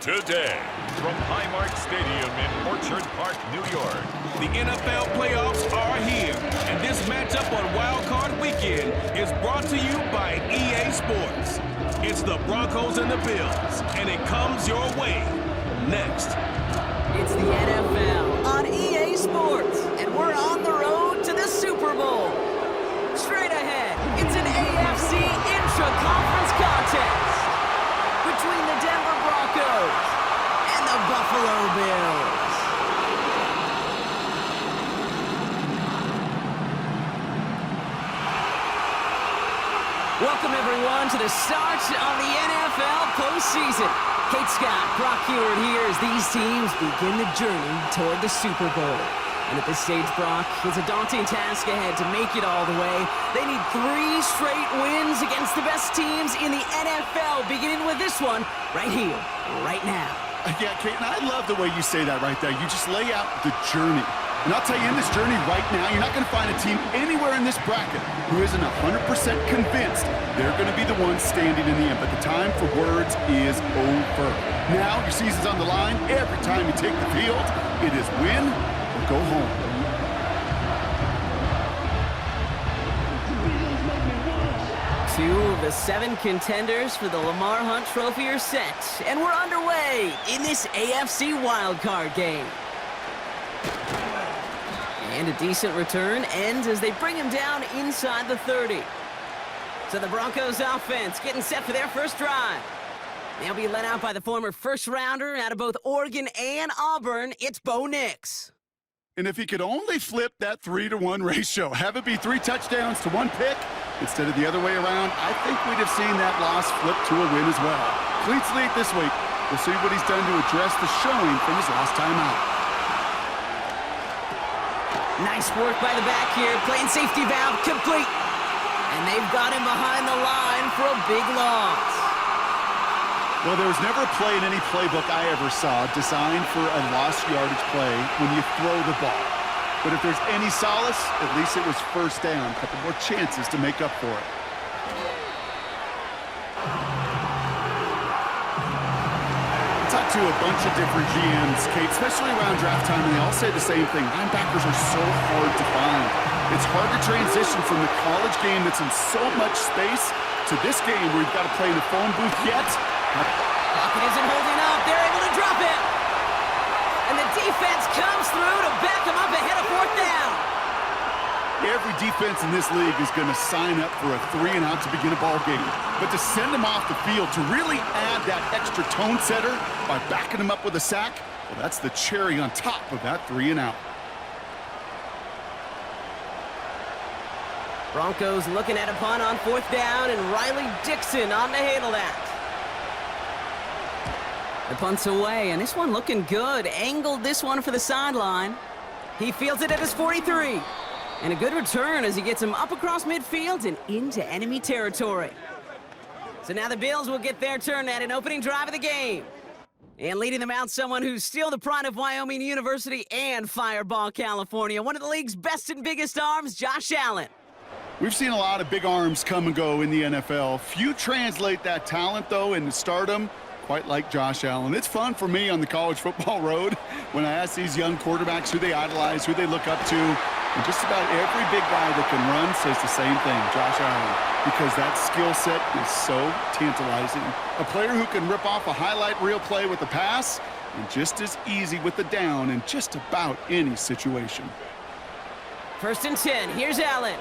Today, from Highmark Stadium in Orchard Park, New York. The NFL playoffs are here, and this matchup on Wild Card Weekend is brought to you by EA Sports. It's the Broncos and the Bills, and it comes your way next. It's the NFL on EA Sports, and we're on the road to the Super Bowl. Straight ahead, it's an AFC intra-conference contest between the Denver Broncos and the Buffalo Bills. Welcome, everyone, to the start of the NFL postseason. Kate Scott, Brock Hewitt here as these teams begin the journey toward the Super Bowl. And at this stage, Brock, it's a daunting task ahead to make it all the way. They need 3 straight wins against the best teams in the NFL, beginning with this one right here, right now. Yeah, Kate, and I love the way you say that right there. You just lay out the journey. And I'll tell you, in this journey right now, you're not going to find a team anywhere in this bracket who isn't 100% convinced they're going to be the ones standing in the end. But the time for words is over. Now, your season's on the line. Every time you take the field, it is win or go home. Two of the 7 contenders for the Lamar Hunt Trophy are set, and we're underway in this AFC Wild Card game. And a decent return ends as they bring him down inside the 30. So the Broncos offense getting set for their first drive. They'll be led out by the former first-rounder out of both Oregon and Auburn. It's Bo Nix. And if he could only flip that 3-to-1 ratio, have it be 3 touchdowns to 1 pick instead of the other way around, I think we'd have seen that loss flip to a win as well. Clean slate this week. We'll see what he's done to address the showing from his last time out. Nice work by the back here, playing safety valve complete. And they've got him behind the line for a big loss. Well, there was never a play in any playbook I ever saw designed for a lost yardage play when you throw the ball. But if there's any solace, at least it was first down. A couple more chances to make up for it. Talk to a bunch of different GMs, Kate, especially around draft time, and they all say the same thing. Linebackers are so hard to find. It's hard to transition from the college game that's in so much space to this game where you've got to play in the phone booth yet. Pocket isn't holding up. They're able to drop it. And the defense comes through to back them up ahead of 4th down. Every defense in this league is going to sign up for a 3-and-out to begin a ball game. But to send them off the field, to really add that extra tone setter by backing them up with a sack, well, that's the cherry on top of that 3-and-out. Broncos looking at a punt on 4th down, and Riley Dixon on to handle that. The punt's away, and this one looking good. Angled this one for the sideline. He fields it at his 43. And a good return as he gets him up across midfield and into enemy territory. So now the Bills will get their turn at an opening drive of the game. And leading them out, someone who's still the pride of Wyoming University and Fireball, California. One of the league's best and biggest arms, Josh Allen. We've seen a lot of big arms come and go in the NFL. Few translate that talent, though, into stardom, quite like Josh Allen. It's fun for me on the college football road when I ask these young quarterbacks who they idolize, who they look up to. And just about every big guy that can run says the same thing, Josh Allen, because that skill set is so tantalizing. A player who can rip off a highlight reel play with a pass and just as easy with the down in just about any situation. 1st and 10, here's Allen.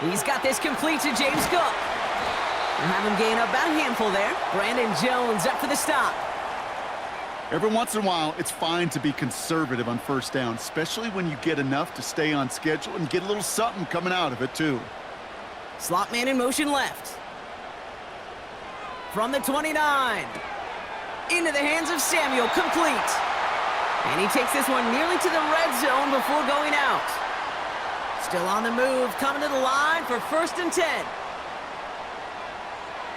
He's got this complete to James Cook. We'll have him gain up about a handful there. Brandon Jones up for the stop. Every once in a while, it's fine to be conservative on 1st down, especially when you get enough to stay on schedule and get a little something coming out of it, too. Slot man in motion left. From the 29. Into the hands of Samuel, complete. And he takes this one nearly to the red zone before going out. Still on the move, coming to the line for 1st and 10.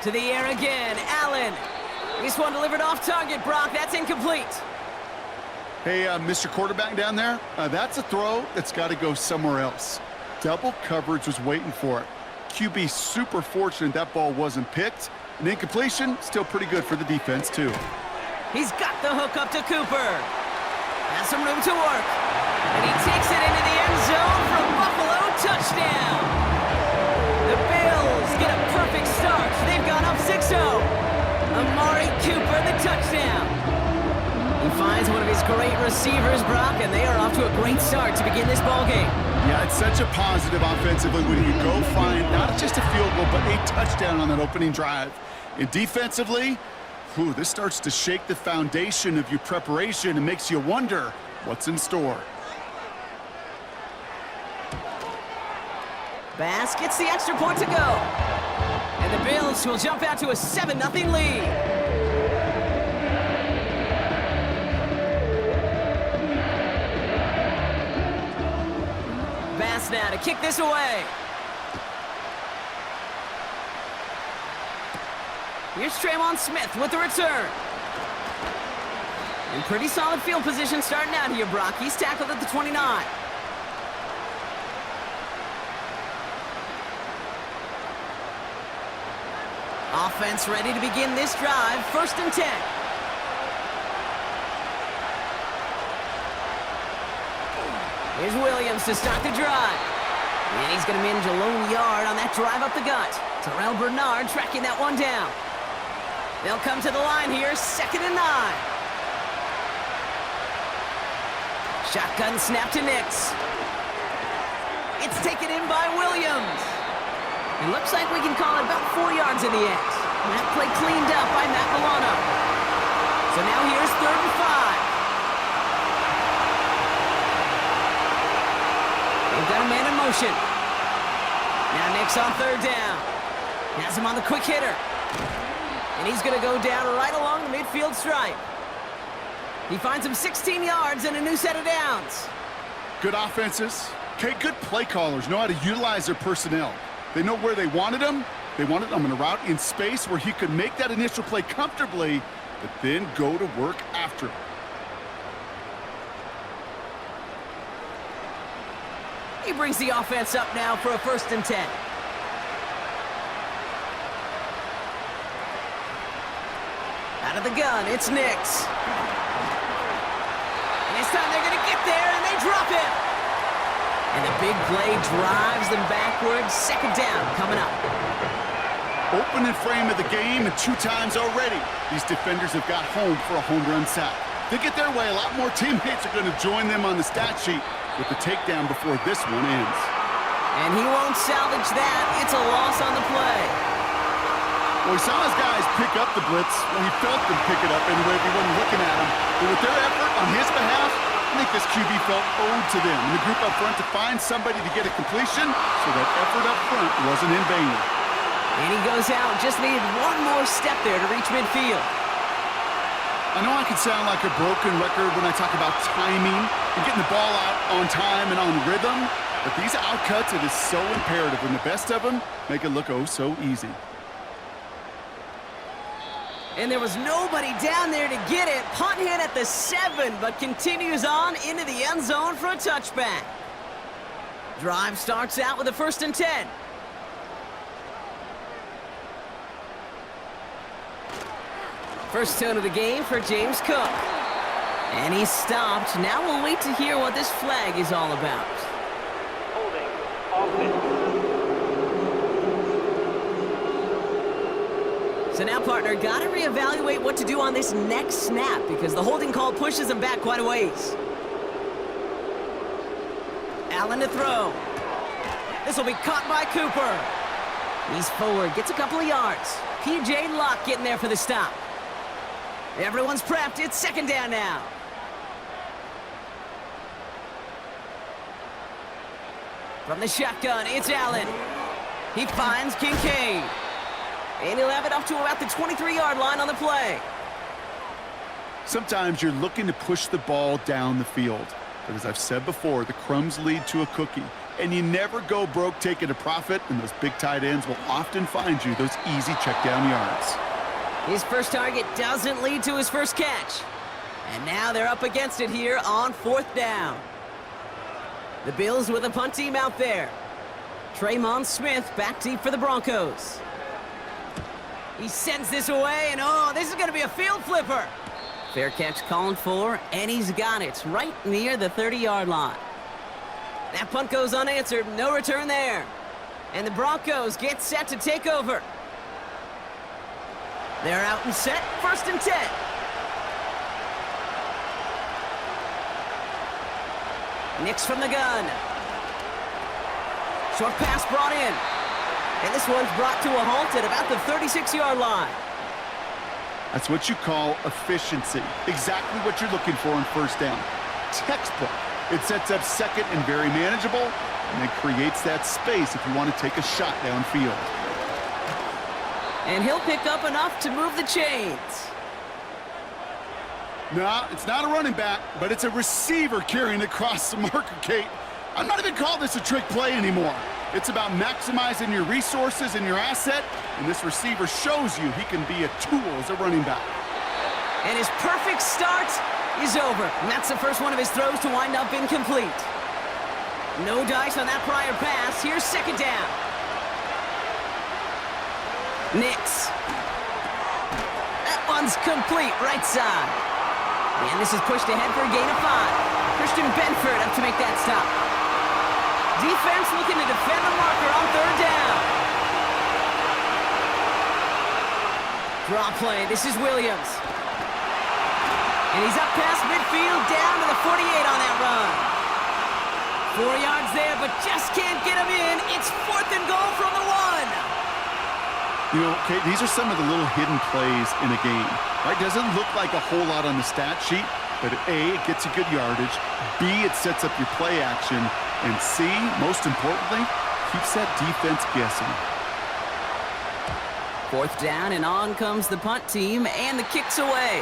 To the air again, Allen. This one delivered off target, Brock. That's incomplete. Hey, Mr. Quarterback down there, that's a throw that's got to go somewhere else. Double coverage was waiting for it. QB super fortunate that ball wasn't picked. An incompletion, still pretty good for the defense, too. He's got the hook up to Cooper. Has some room to work. And he takes it into the end zone for a Buffalo touchdown. The Bills get a perfect start. They've gone up 6-0. Amari Cooper, the touchdown. He finds one of his great receivers, Brock, and they are off to a great start to begin this ballgame. Yeah, it's such a positive offensively when you go find not just a field goal, but a touchdown on that opening drive. And defensively, this starts to shake the foundation of your preparation and makes you wonder what's in store. Bass gets the extra point to go. And the Bills will jump out to a 7-0 lead. Bass now to kick this away. Here's Smith with the return. In pretty solid field position starting out here, Brock. He's tackled at the 29. Offense ready to begin this drive. 1st and 10. Here's Williams to start the drive. And he's going to manage a lone yard on that drive up the gut. Terrell Bernard tracking that one down. They'll come to the line here, 2nd and 9. Shotgun snap to Nix. It's taken in by Williams. It looks like we can call it about 4 yards in the end. And that play cleaned up by Matt Milano. So now here's 3rd and 5. They've got a man in motion. Now Nix on 3rd down. Has him on the quick hitter. And he's going to go down right along the midfield stripe. He finds him 16 yards and a new set of downs. Good offenses. Okay, good play callers know how to utilize their personnel. They know where they wanted him. They wanted him in a route in space where he could make that initial play comfortably, but then go to work after him. He brings the offense up now for a 1st and 10. Out of the gun, it's Nix. And this time they're going to get there, and they drop him. And the big play drives them backwards. 2nd down coming up. Opening frame of the game, and 2 times already, these defenders have got home for a home run sack. They get their way, a lot more teammates are going to join them on the stat sheet with the takedown before this one ends. And he won't salvage that. It's a loss on the play. Well, he saw his guys pick up the blitz. Well, he felt them pick it up anyway if he wasn't looking at him. But with their effort on his behalf, I think this QB felt owed to them and the group up front to find somebody to get a completion so that effort up front wasn't in vain. And he goes out, just needed one more step there to reach midfield. I know I can sound like a broken record when I talk about timing and getting the ball out on time and on rhythm, but these outcuts, it is so imperative, and the best of them make it look oh so easy. And there was nobody down there to get it. Punt hit at the 7, but continues on into the end zone for a touchback. Drive starts out with a 1st and 10. First tone of the game for James Cook. And he's stopped. Now we'll wait to hear what this flag is all about. Holding offense. So now, partner, got to reevaluate what to do on this next snap because the holding call pushes him back quite a ways. Allen to throw. This will be caught by Cooper. He's forward, gets a couple of yards. P.J. Locke getting there for the stop. Everyone's prepped. It's 2nd down now. From the shotgun, it's Allen. He finds Kincaid. And he'll have it up to about the 23-yard line on the play. Sometimes you're looking to push the ball down the field. But as I've said before, the crumbs lead to a cookie. And you never go broke taking a profit, and those big tight ends will often find you those easy check down yards. His first target doesn't lead to his first catch. And now they're up against it here on 4th down. The Bills with a punt team out there. Smith back deep for the Broncos. He sends this away, and oh, this is going to be a field flipper. Fair catch called for, and he's got it right near the 30-yard line. That punt goes unanswered, no return there. And the Broncos get set to take over. They're out and set, 1st and 10. Nix from the gun. Short pass brought in. And this one's brought to a halt at about the 36-yard line. That's what you call efficiency. Exactly what you're looking for on 1st down. Textbook. It sets up 2nd and very manageable, and it creates that space if you want to take a shot downfield. And he'll pick up enough to move the chains. No, it's not a running back, but it's a receiver carrying across the marker, Kate. I'm not even calling this a trick play anymore. It's about maximizing your resources and your asset, and this receiver shows you he can be a tool as a running back. And his perfect start is over. And that's the first one of his throws to wind up incomplete. No dice on that prior pass. Here's 2nd down. Nix. That one's complete, right side. And this is pushed ahead for a gain of 5. Christian Benford up to make that stop. Defense looking to defend the marker on 3rd down. Draw play. This is Williams. And he's up past midfield, down to the 48 on that run. 4 yards there, but just can't get him in. It's 4th and goal from the 1. You know, Kate, these are some of the little hidden plays in a game. Right? Doesn't look like a whole lot on the stat sheet, but A, it gets you good yardage. B, it sets up your play action. And C, most importantly, keeps that defense guessing. 4th down, and on comes the punt team, and the kick's away.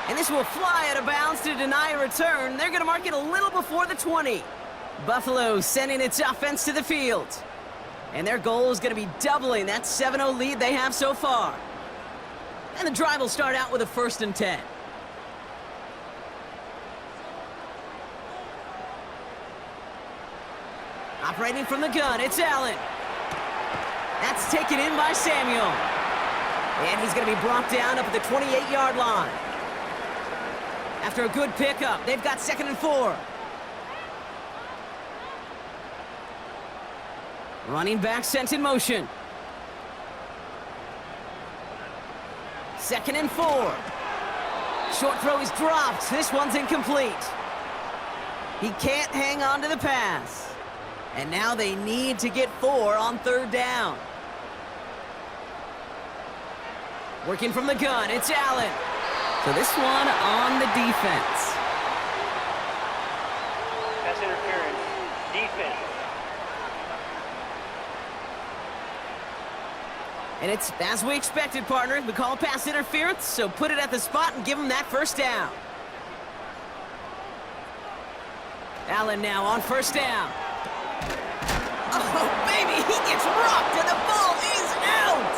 And this will fly out of bounds to deny a return. They're going to mark it a little before the 20. Buffalo sending its offense to the field. And their goal is going to be doubling that 7-0 lead they have so far. And the drive will start out with a 1st and 10. Operating from the gun, it's Allen. That's taken in by Samuel. And he's going to be brought down up at the 28-yard line. After a good pickup, they've got 2nd and 4. Running back sent in motion. 2nd and 4. Short throw is dropped. This one's incomplete. He can't hang on to the pass. And now they need to get 4 on 3rd down. Working from the gun, it's Allen. So this one on the defense. Pass interference. Defense. And it's as we expected, partner. We call pass interference, so put it at the spot and give them that 1st down. Allen now on 1st down. Oh, baby, he gets rocked, and the ball is out!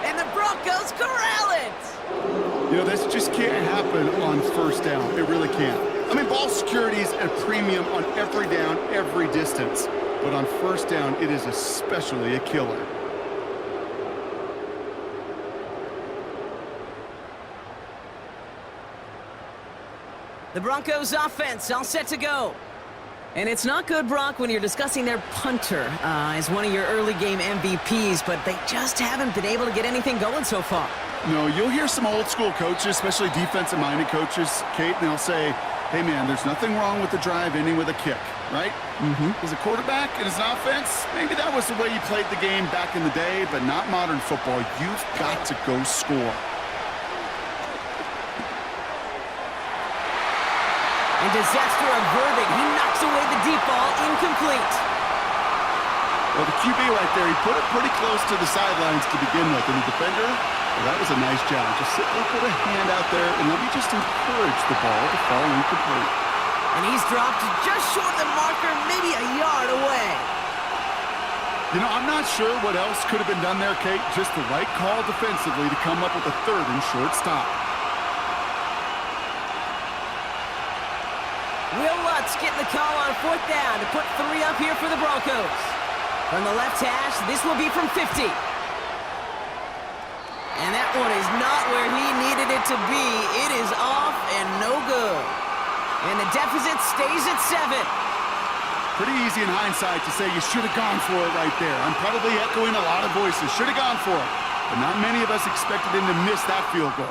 And the Broncos corral it! You know, this just can't happen on 1st down. It really can't. I mean, ball security is at a premium on every down, every distance. But on 1st down, it is especially a killer. The Broncos offense all set to go. And it's not good, Brock, when you're discussing their punter as one of your early game MVPs, but they just haven't been able to get anything going so far. No, you'll hear some old school coaches, especially defensive-minded coaches, Kate, and they'll say, hey, man, there's nothing wrong with the drive ending with a kick, right? As a quarterback and as an offense, maybe that was the way you played the game back in the day, but not modern football. You've got to go score. And disaster averted. He knocks away the deep ball, incomplete. Well, the QB right there, he put it pretty close to the sidelines to begin with. And the defender, well, that was a nice job. Just simply put a hand out there and let me just encourage the ball to fall incomplete. And he's dropped just short of the marker, maybe a yard away. You know, I'm not sure what else could have been done there, Kate. Just the right call defensively to come up with a 3rd and short stop. Will Lutz getting the call on 4th down to put 3 up here for the Broncos. From the left hash, this will be from 50. And that one is not where he needed it to be. It is off deficit stays at 7. Pretty easy in hindsight to say you should have gone for it right there. I'm probably echoing a lot of voices. Should have gone for it. But not many of us expected him to miss that field goal.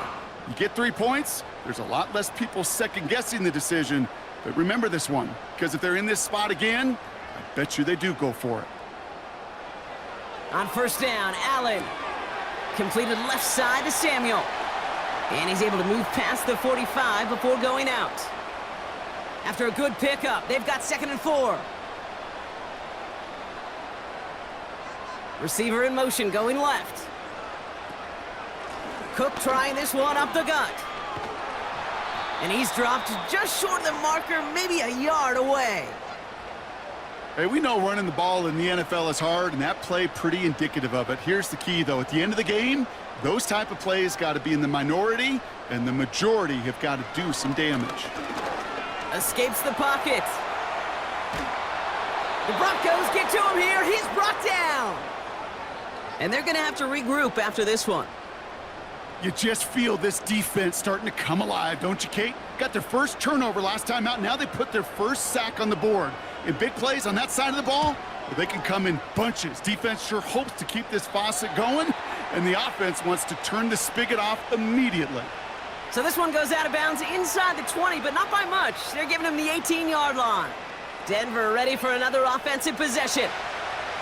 You get 3 points, there's a lot less people second-guessing the decision. But remember this one, because if they're in this spot again, I bet you they do go for it. On first down, Allen. Completed left side to Samuel. And he's able to move past the 45 before going out. After a good pickup, they've got 2nd and 4. Receiver in motion, going left. Cook trying this one up the gut. And he's dropped just short of the marker, maybe a yard away. Hey, we know running the ball in the NFL is hard, and that play pretty indicative of it. Here's the key, though. At the end of the game, those type of plays got to be in the minority, and the majority have got to do some damage. Escapes the pocket. The Broncos get to him here. He's brought down. And they're going to have to regroup after this one. You just feel this defense starting to come alive, don't you, Kate? Got their first turnover last time out. Now they put their first sack on the board. In big plays on that side of the ball, well, they can come in bunches. Defense sure hopes to keep this faucet going, and the offense wants to turn the spigot off immediately. So this one goes out of bounds inside the 20, but not by much. They're giving him the 18-yard line. Denver ready for another offensive possession.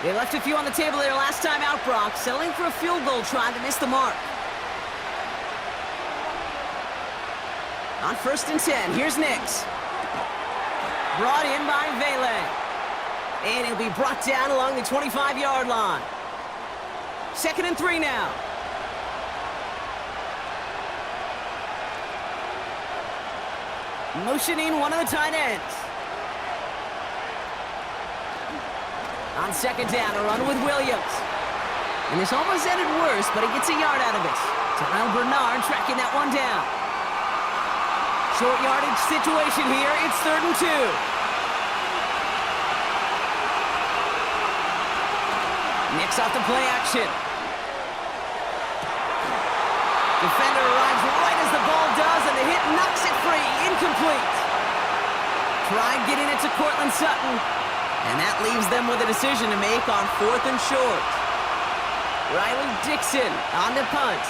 They left a few on the table there last time out, Brock, settling for a field goal, trying to miss the mark. On 1st and 10, here's Nix. Brought in by Vele. And he'll be brought down along the 25-yard line. 2nd and 3 now. Motioning one of the tight ends. On 2nd down, a run with Williams. And this almost ended worse, but he gets a yard out of it. Tyrell Bernard tracking that one down. Short yardage situation here. It's 3rd and 2. Nix off the play action. Defender arrives right as the ball does, and the hit knocks it free. Incomplete. Tried getting it to Courtland Sutton, and that leaves them with a decision to make on 4th and short. Riley Dixon on the punt.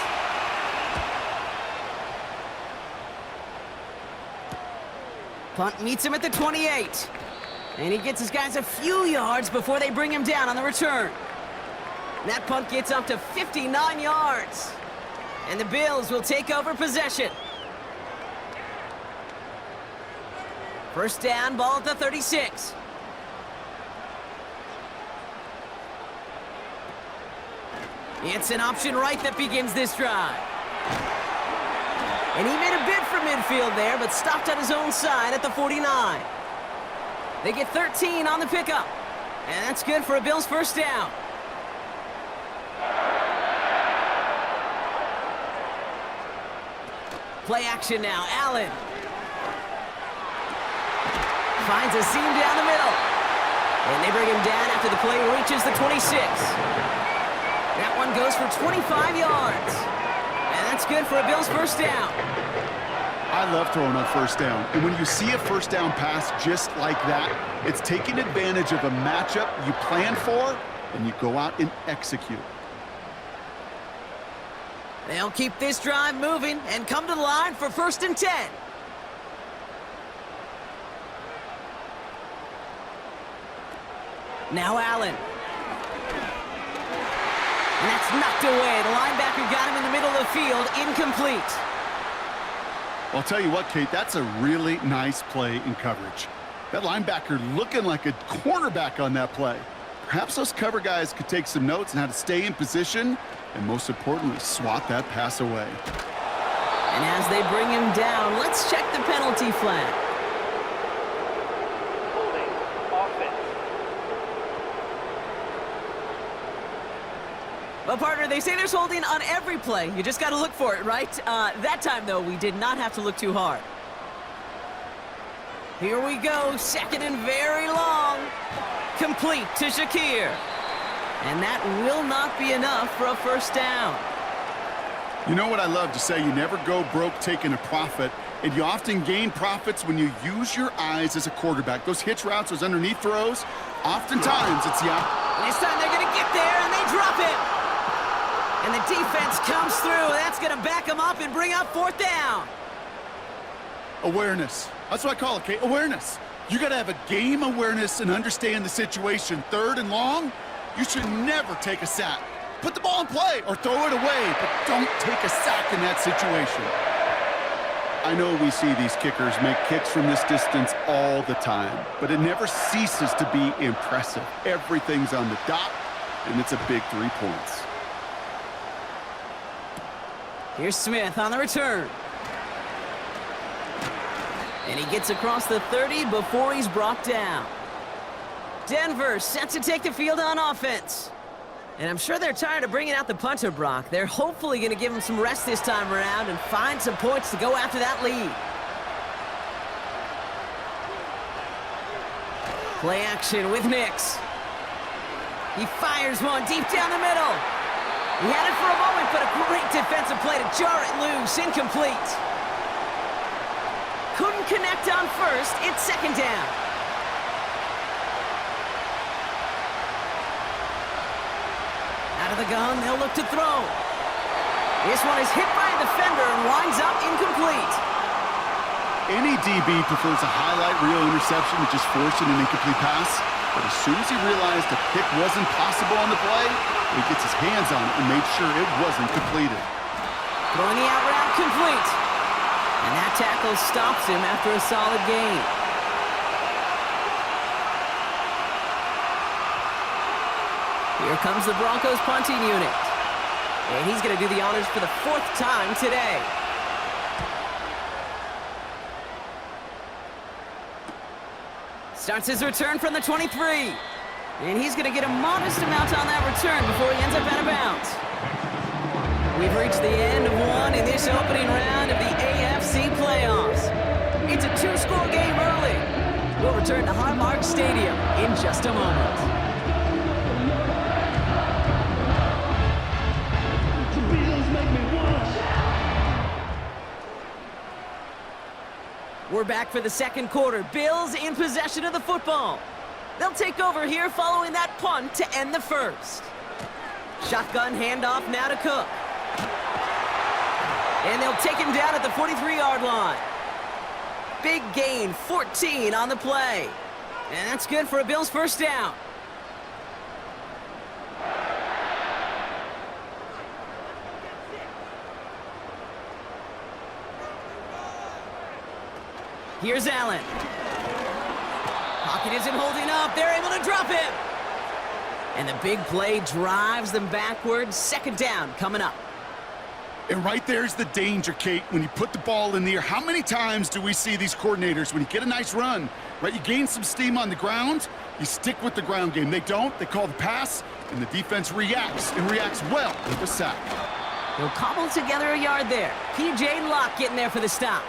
Punt meets him at the 28. And he gets his guys a few yards before they bring him down on the return. That punt gets up to 59 yards. And the Bills will take over possession. First down, ball at the 36. It's an option right that begins this drive. And he made a bid for midfield there, but stopped on his own side at the 49. They get 13 on the pickup. And that's good for a Bills first down. Play action now, Allen. Finds a seam down the middle. And they bring him down after the play reaches the 26. That one goes for 25 yards. And that's good for a Bills first down. I love throwing on first down. And when you see a first down pass just like that, it's taking advantage of a matchup you plan for, and you go out and execute. They'll keep this drive moving and come to the line for 1st and 10. Now Allen. And that's knocked away. The linebacker got him in the middle of the field. Incomplete. Well, I'll tell you what, Kate, that's a really nice play in coverage. That linebacker looking like a cornerback on that play. Perhaps those cover guys could take some notes on how to stay in position and, most importantly, swat that pass away. And as they bring him down, let's check the penalty flag. Holding. Offense. Well, partner, they say there's holding on every play. You just got to look for it, right? That time, though, we did not have to look too hard. Here we go, 2nd and very long. Complete to Shakir. And that will not be enough for a first down. You know what I love to say? You never go broke taking a profit, and you often gain profits when you use your eyes as a quarterback. Those hitch routes, those underneath throws, oftentimes it's the This time they're going to get there, and they drop it. And the defense comes through. That's going to back them up and bring up 4th down. awareness. That's what I call it, Kate. Awareness. You got to have a game awareness and understand the situation. 3rd and long, you should never take a sack. Put the ball in play or throw it away, but don't take a sack in that situation. I know we see these kickers make kicks from this distance all the time, but it never ceases to be impressive. Everything's on the dot, and it's a big 3 points. Here's Smith on the return. And he gets across the 30 before he's brought down. Denver set to take the field on offense. And I'm sure they're tired of bringing out the punter, Brock. They're hopefully going to give him some rest this time around and find some points to go after that lead. Play action with Nix. He fires one deep down the middle. He had it for a moment, but a great defensive play to jar it loose. Incomplete. Couldn't connect on first. It's 2nd down. Out of the gun, they'll look to throw. This one is hit by a defender and winds up incomplete. Any DB prefers a highlight reel interception to just forcing an incomplete pass. But as soon as he realized the pick wasn't possible on the play, he gets his hands on it and made sure it wasn't completed. Throwing the out route complete. And that tackle stops him after a solid gain. Here comes the Broncos punting unit. And he's going to do the honors for the 4th time today. Starts his return from the 23. And he's going to get a modest amount on that return before he ends up out of bounds. We've reached the end of one in this opening round of the AFC playoffs. It's a 2-score game early. We'll return to Highmark Stadium in just a moment. We're back for the 2nd quarter. Bills in possession of the football. They'll take over here following that punt to end the 1st. Shotgun handoff now to Cook. And they'll take him down at the 43-yard line. Big gain, 14 on the play. And that's good for a Bills 1st down. Here's Allen. Pocket isn't holding up. They're able to drop him. And the big play drives them backwards. 2nd down coming up. And right there's the danger, Kate, when you put the ball in the air. How many times do we see these coordinators, when you get a nice run, right, you gain some steam on the ground, you stick with the ground game. They don't. They call the pass, and the defense reacts, and reacts well with the sack. They'll cobble together a yard there. P.J. Locke getting there for the stop.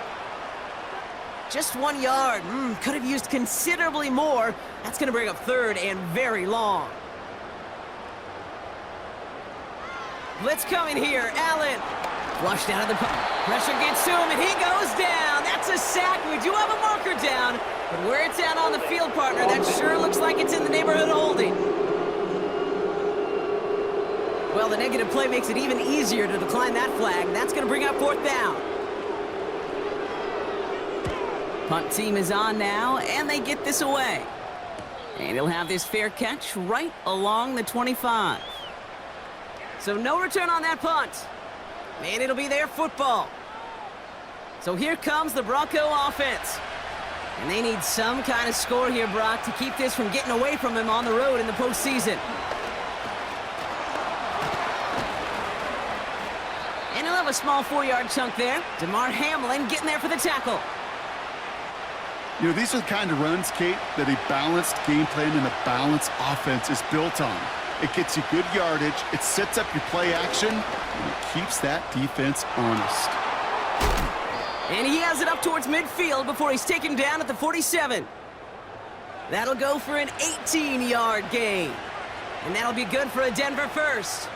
Just 1 yard. Could have used considerably more. That's going to bring up 3rd and very long. Blitz coming here. Allen. Flushed out of the pressure gets to him, and he goes down. That's a sack. We do have a marker down, but where it's at on the field, partner, that sure looks like it's in the neighborhood of holding. Well, the negative play makes it even easier to decline that flag. That's going to bring up 4th down. Punt team is on now, and they get this away. And he'll have this fair catch right along the 25. So no return on that punt. And it'll be their football. So here comes the Bronco offense. And they need some kind of score here, Brock, to keep this from getting away from him on the road in the postseason. And he'll have a small 4-yard chunk there. DeMar Hamlin getting there for the tackle. You know, these are the kind of runs, Kate, that a balanced game plan and a balanced offense is built on. It gets you good yardage, it sets up your play action, and it keeps that defense honest. And he has it up towards midfield before he's taken down at the 47. That'll go for an 18-yard gain. And that'll be good for a Denver 1st.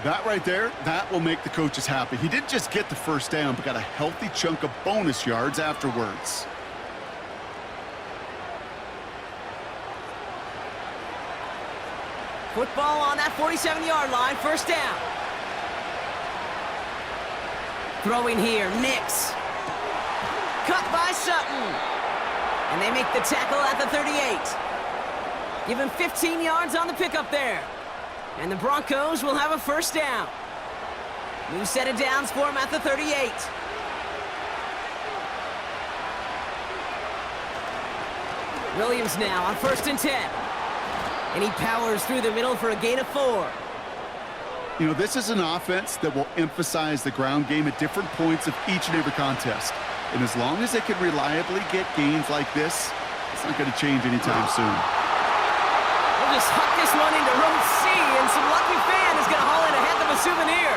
That right there, that will make the coaches happy. He didn't just get the first down, but got a healthy chunk of bonus yards afterwards. Football on that 47-yard line, first down. Throwing here, Nix. Cut by Sutton. And they make the tackle at the 38. Give him 15 yards on the pickup there. And the Broncos will have a first down. New set of downs for him at the 38. Williams now on 1st and 10. And he powers through the middle for a gain of 4. You know, this is an offense that will emphasize the ground game at different points of each and every contest. And as long as they can reliably get gains like this, it's not going to change anytime soon. We'll just huck this one into row C, and some lucky fan is going to haul in a heck of a souvenir.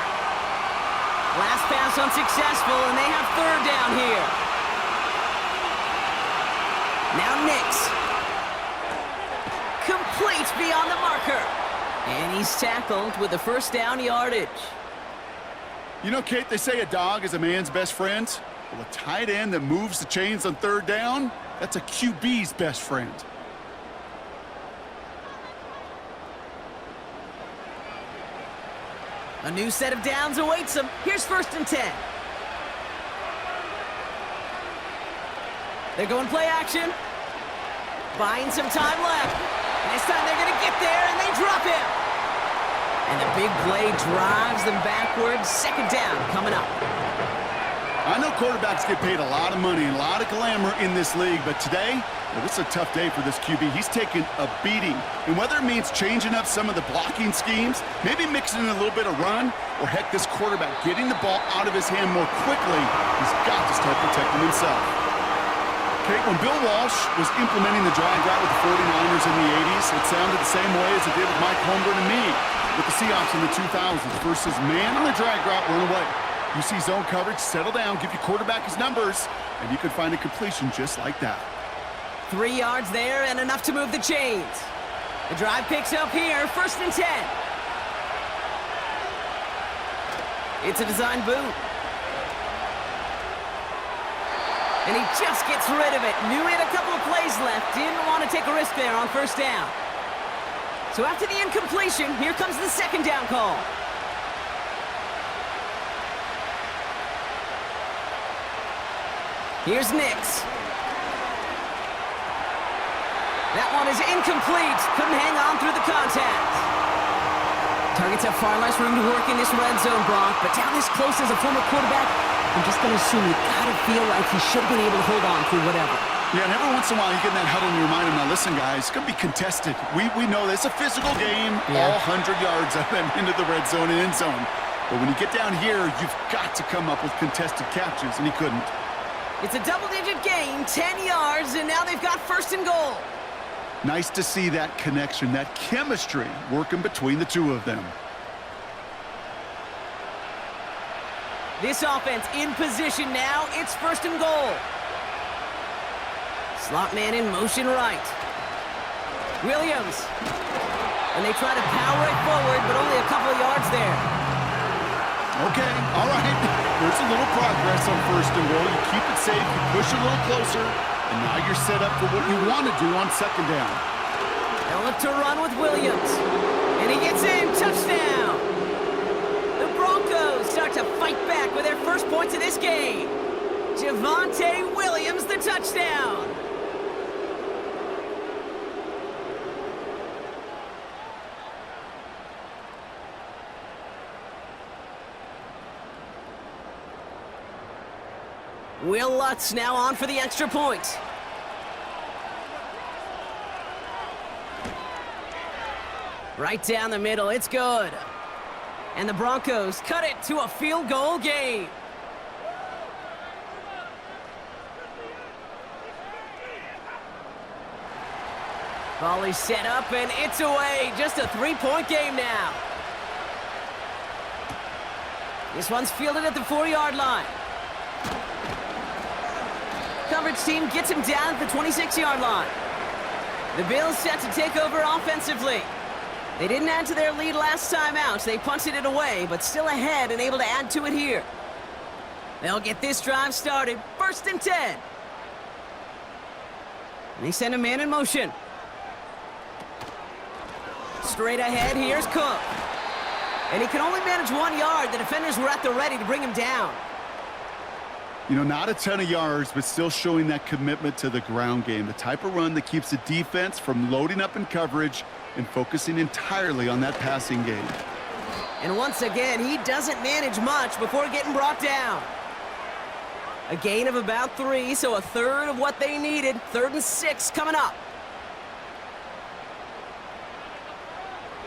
Last pass unsuccessful, and they have 3rd down here. Now Nix. Complete beyond the marker. And he's tackled with the first down yardage. You know, Kate, they say a dog is a man's best friend. Well, a tight end that moves the chains on 3rd down, that's a QB's best friend. A new set of downs awaits him. Here's 1st and 10. They're going play action. Buying some time left. And this time they're going to get there, and they drop him. And the big play drives them backwards. 2nd down coming up. I know quarterbacks get paid a lot of money and a lot of glamour in this league, but today, well, this is a tough day for this QB. He's taken a beating. And whether it means changing up some of the blocking schemes, maybe mixing in a little bit of run, or heck, this quarterback getting the ball out of his hand more quickly, he's got to start protecting himself. Okay, when Bill Walsh was implementing the drag route with the 49ers in the 80s, it sounded the same way as it did with Mike Holmgren and me with the Seahawks in the 2000s versus man on the drag route, run away. You see zone coverage, settle down, give your quarterback his numbers, and you can find a completion just like that. 3 yards there and enough to move the chains. The drive picks up here, 1st and 10. It's a design boot. And he just gets rid of it. Knew he had a couple of plays left. Didn't want to take a risk there on 1st down. So after the incompletion, here comes the 2nd down call. Here's Nix. That one is incomplete. Couldn't hang on through the contact. Targets have far less room to work in this red zone, Brock, but down this close as a former quarterback, I'm just going to assume you got to feel like he should have been able to hold on through whatever. Yeah, and every once in a while you get in that huddle and you remind him, now listen, guys, it's going to be contested. We know this. It's a physical game, all 100 yards of them into the red zone and end zone. But when you get down here, you've got to come up with contested catches, and he couldn't. It's a double-digit gain, 10 yards, and now they've got 1st and goal. Nice to see that connection, that chemistry working between the two of them. This offense in position now. It's 1st and goal. Slot man in motion right. Williams. And they try to power it forward, but only a couple of yards there. Okay, all right. There's a little progress on 1st and goal. You keep it safe, you push it a little closer, and now you're set up for what you want to do on 2nd down. They'll look to run with Williams. And he gets in. Touchdown. The Broncos start to fight back with their first points of this game. Javonte Williams, the touchdown. Will Lutz now on for the extra point. Right down the middle, it's good. And the Broncos cut it to a field goal game. Volley set up and it's away. Just a 3-point game now. This one's fielded at the 4-yard line. Coverage team gets him down at the 26-yard line. The Bills set to take over offensively. They didn't add to their lead last time out. They punted it away, but still ahead and able to add to it here. They'll get this drive started. 1st and 10. They send a man in motion. Straight ahead, here's Cook. And he can only manage 1 yard. The defenders were at the ready to bring him down. You know, not a ton of yards, but still showing that commitment to the ground game. The type of run that keeps the defense from loading up in coverage and focusing entirely on that passing game. And once again, he doesn't manage much before getting brought down. A gain of about 3, so a third of what they needed. 3rd and 6 coming up.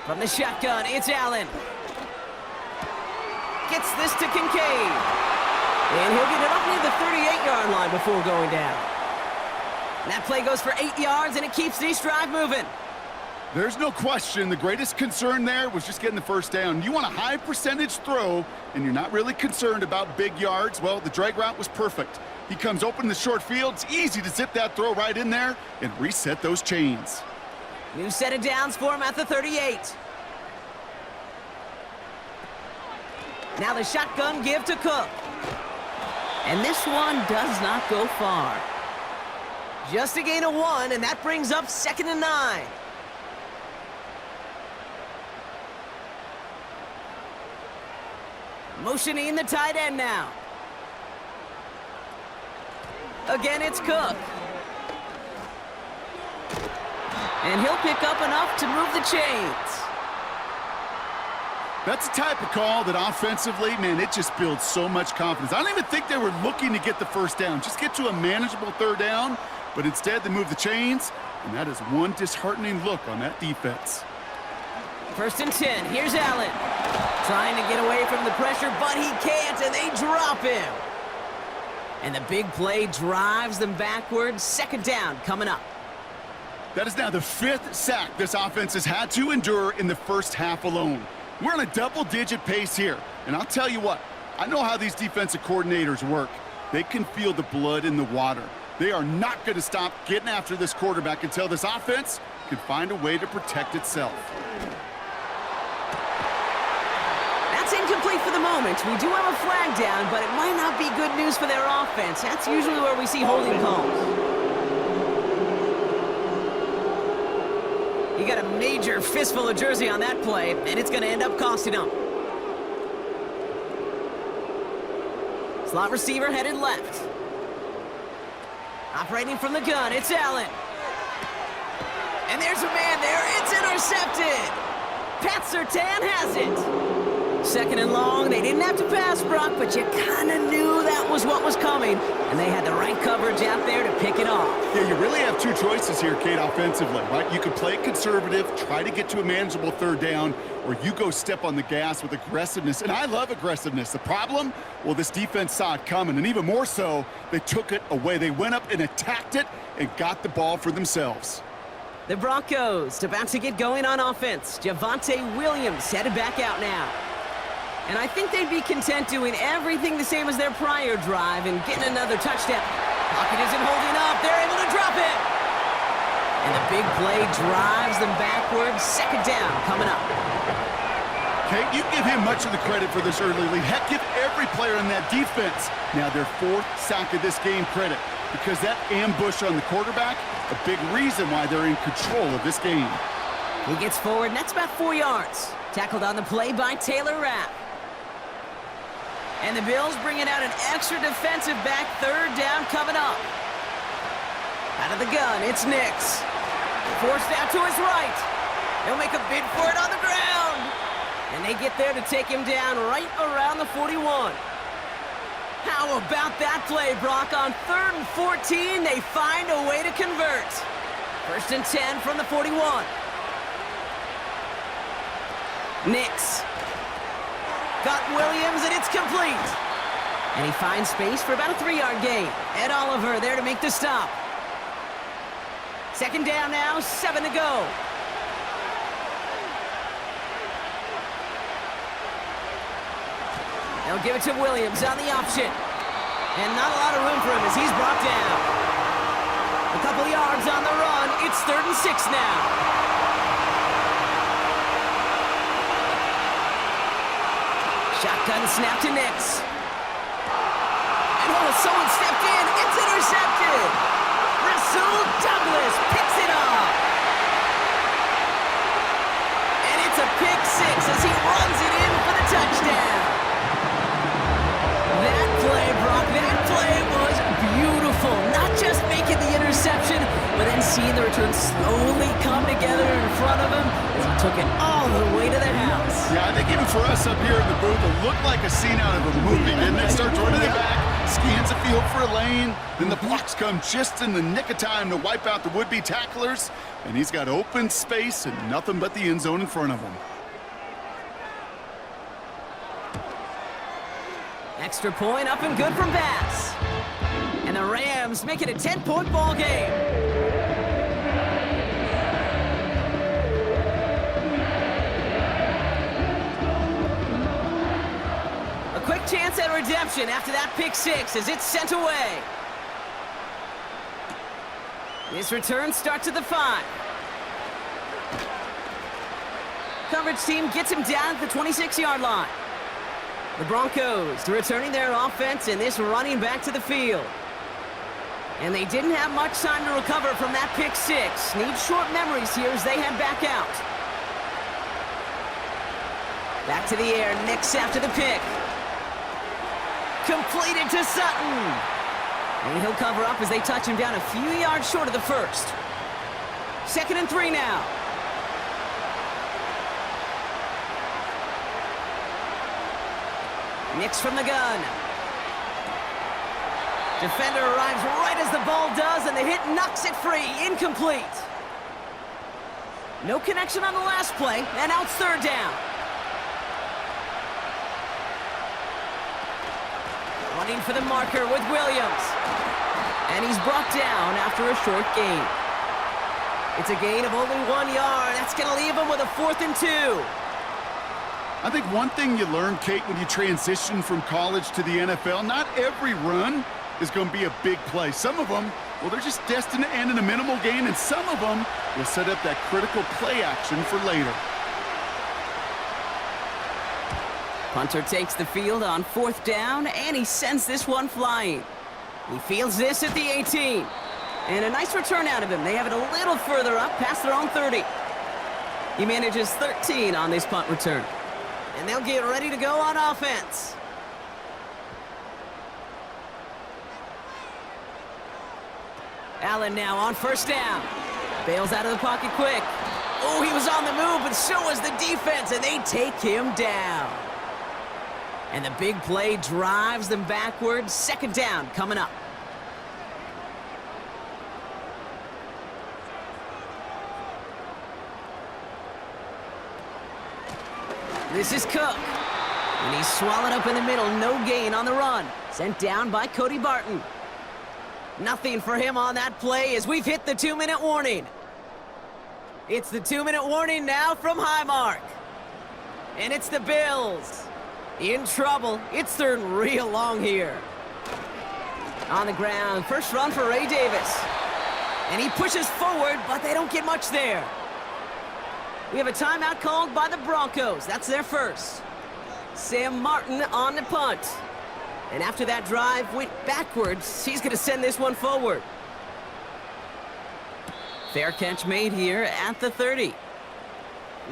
From the shotgun, it's Allen. Gets this to Kincaid. And he'll get it up near the 38-yard line before going down. That play goes for 8 yards, and it keeps this drive moving. There's no question the greatest concern there was just getting the first down. You want a high percentage throw, and you're not really concerned about big yards. Well, the drag route was perfect. He comes open in the short field. It's easy to zip that throw right in there and reset those chains. New set of downs for him at the 38. Now the shotgun give to Cook. And this one does not go far. Just a gain of 1, and that brings up 2nd and 9. Motioning the tight end now. Again, it's Cook. And he'll pick up enough to move the chains. That's the type of call that offensively, man, it just builds so much confidence. I don't even think they were looking to get the first down. Just get to a manageable 3rd down, but instead they move the chains, and that is one disheartening look on that defense. 1st and 10, here's Allen. Trying to get away from the pressure, but he can't, and they drop him. And the big play drives them backwards. 2nd down coming up. That is now the 5th sack this offense has had to endure in the first half alone. We're on a double-digit pace here, and I'll tell you what, I know how these defensive coordinators work. They can feel the blood in the water. They are not going to stop getting after this quarterback until this offense can find a way to protect itself. That's incomplete for the moment. We do have a flag down, but it might not be good news for their offense. That's usually where we see holding calls. He got a major fistful of jersey on that play, and it's going to end up costing him. Slot receiver headed left. Operating from the gun, it's Allen. And there's a man there. It's intercepted. Pat Surtain has it. 2nd and long. They didn't have to pass, Brock, but you kind of knew that was what was coming. And they had the right coverage out there to pick it off. Yeah, you really have 2 choices here, Kate, offensively, right? You can play conservative, try to get to a manageable 3rd down, or you go step on the gas with aggressiveness. And I love aggressiveness. The problem, well, this defense saw it coming, and even more so, they took it away. They went up and attacked it and got the ball for themselves. The Broncos about to get going on offense. Javonte Williams headed back out now. And I think they'd be content doing everything the same as their prior drive and getting another touchdown. Pocket isn't holding up. They're able to drop it. And the big play drives them backwards. 2nd down coming up. Kate, you give him much of the credit for this early lead. Heck, give every player in that defense now their 4th sack of this game credit, because that ambush on the quarterback, a big reason why they're in control of this game. He gets forward, and that's about 4 yards. Tackled on the play by Taylor Rapp. And the Bills bringing out an extra defensive back. 3rd down coming up. Out of the gun, it's Nix. Forced out to his right. He'll make a bid for it on the ground. And they get there to take him down right around the 41. How about that play, Brock? On 3rd and 14, they find a way to convert. 1st and 10 from the 41. Nix. Got Williams, and it's complete. And he finds space for about a 3-yard gain. Ed Oliver there to make the stop. 2nd down now, 7 to go. They'll give it to Williams on the option. And not a lot of room for him as he's brought down. A couple yards on the run. It's 3rd and 6 now. Shotgun snap to Nix. And someone stepped in. It's intercepted. Rasul Douglas picks it up. And it's a pick six as he runs it in for the touchdown. That play, Brock, that play was beautiful. Not just making the interception, but then seeing the return slowly come together in front of him as he took it all the way to the house. Yeah, I think even for us up here in the booth, it looked like a scene out of a movie. Then they start running it back, scans the field for a lane, then the blocks come just in the nick of time to wipe out the would-be tacklers, and he's got open space and nothing but the end zone in front of him. Extra point up and good from Bass. And the Rams make it a 10-point ball game. A quick chance at redemption after that pick six as it's sent away. This return starts at the 5. Coverage team gets him down at the 26-yard line. The Broncos returning their offense and this running back to the field. And they didn't have much time to recover from that pick six. Need short memories here as they head back out. Back to the air, Nix after the pick. Completed to Sutton. And he'll cover up as they touch him down a few yards short of the first. 2nd and 3 now. Nix from the gun. Defender arrives right as the ball does, and the hit knocks it free. Incomplete. No connection on the last play, and now it's 3rd down. Running for the marker with Williams. And he's brought down after a short gain. It's a gain of only 1 yard. That's going to leave him with a 4th and 2. I think one thing you learn, Kate, when you transition from college to the NFL, not every run is going to be a big play. Some of them, well, they're just destined to end in a minimal gain, and some of them will set up that critical play action for later. Punter takes the field on 4th down, and he sends this one flying. He fields this at the 18. And a nice return out of him. They have it a little further up, past their own 30. He manages 13 on this punt return. And they'll get ready to go on offense. Allen now on 1st down. Bails out of the pocket quick. Oh, he was on the move, but so was the defense, and they take him down. And the big play drives them backwards. 2nd down coming up. This is Cook. And he's swallowed up in the middle. No gain on the run. Sent down by Cody Barton. Nothing for him on that play as we've hit the 2-minute warning. It's the 2-minute warning now from Highmark. And it's the Bills. In trouble. It's 3rd and real long here. On the ground. First run for Ray Davis. And he pushes forward, but they don't get much there. We have a timeout called by the Broncos. That's their first. Sam Martin on the punt. And after that drive went backwards, he's going to send this one forward. Fair catch made here at the 30.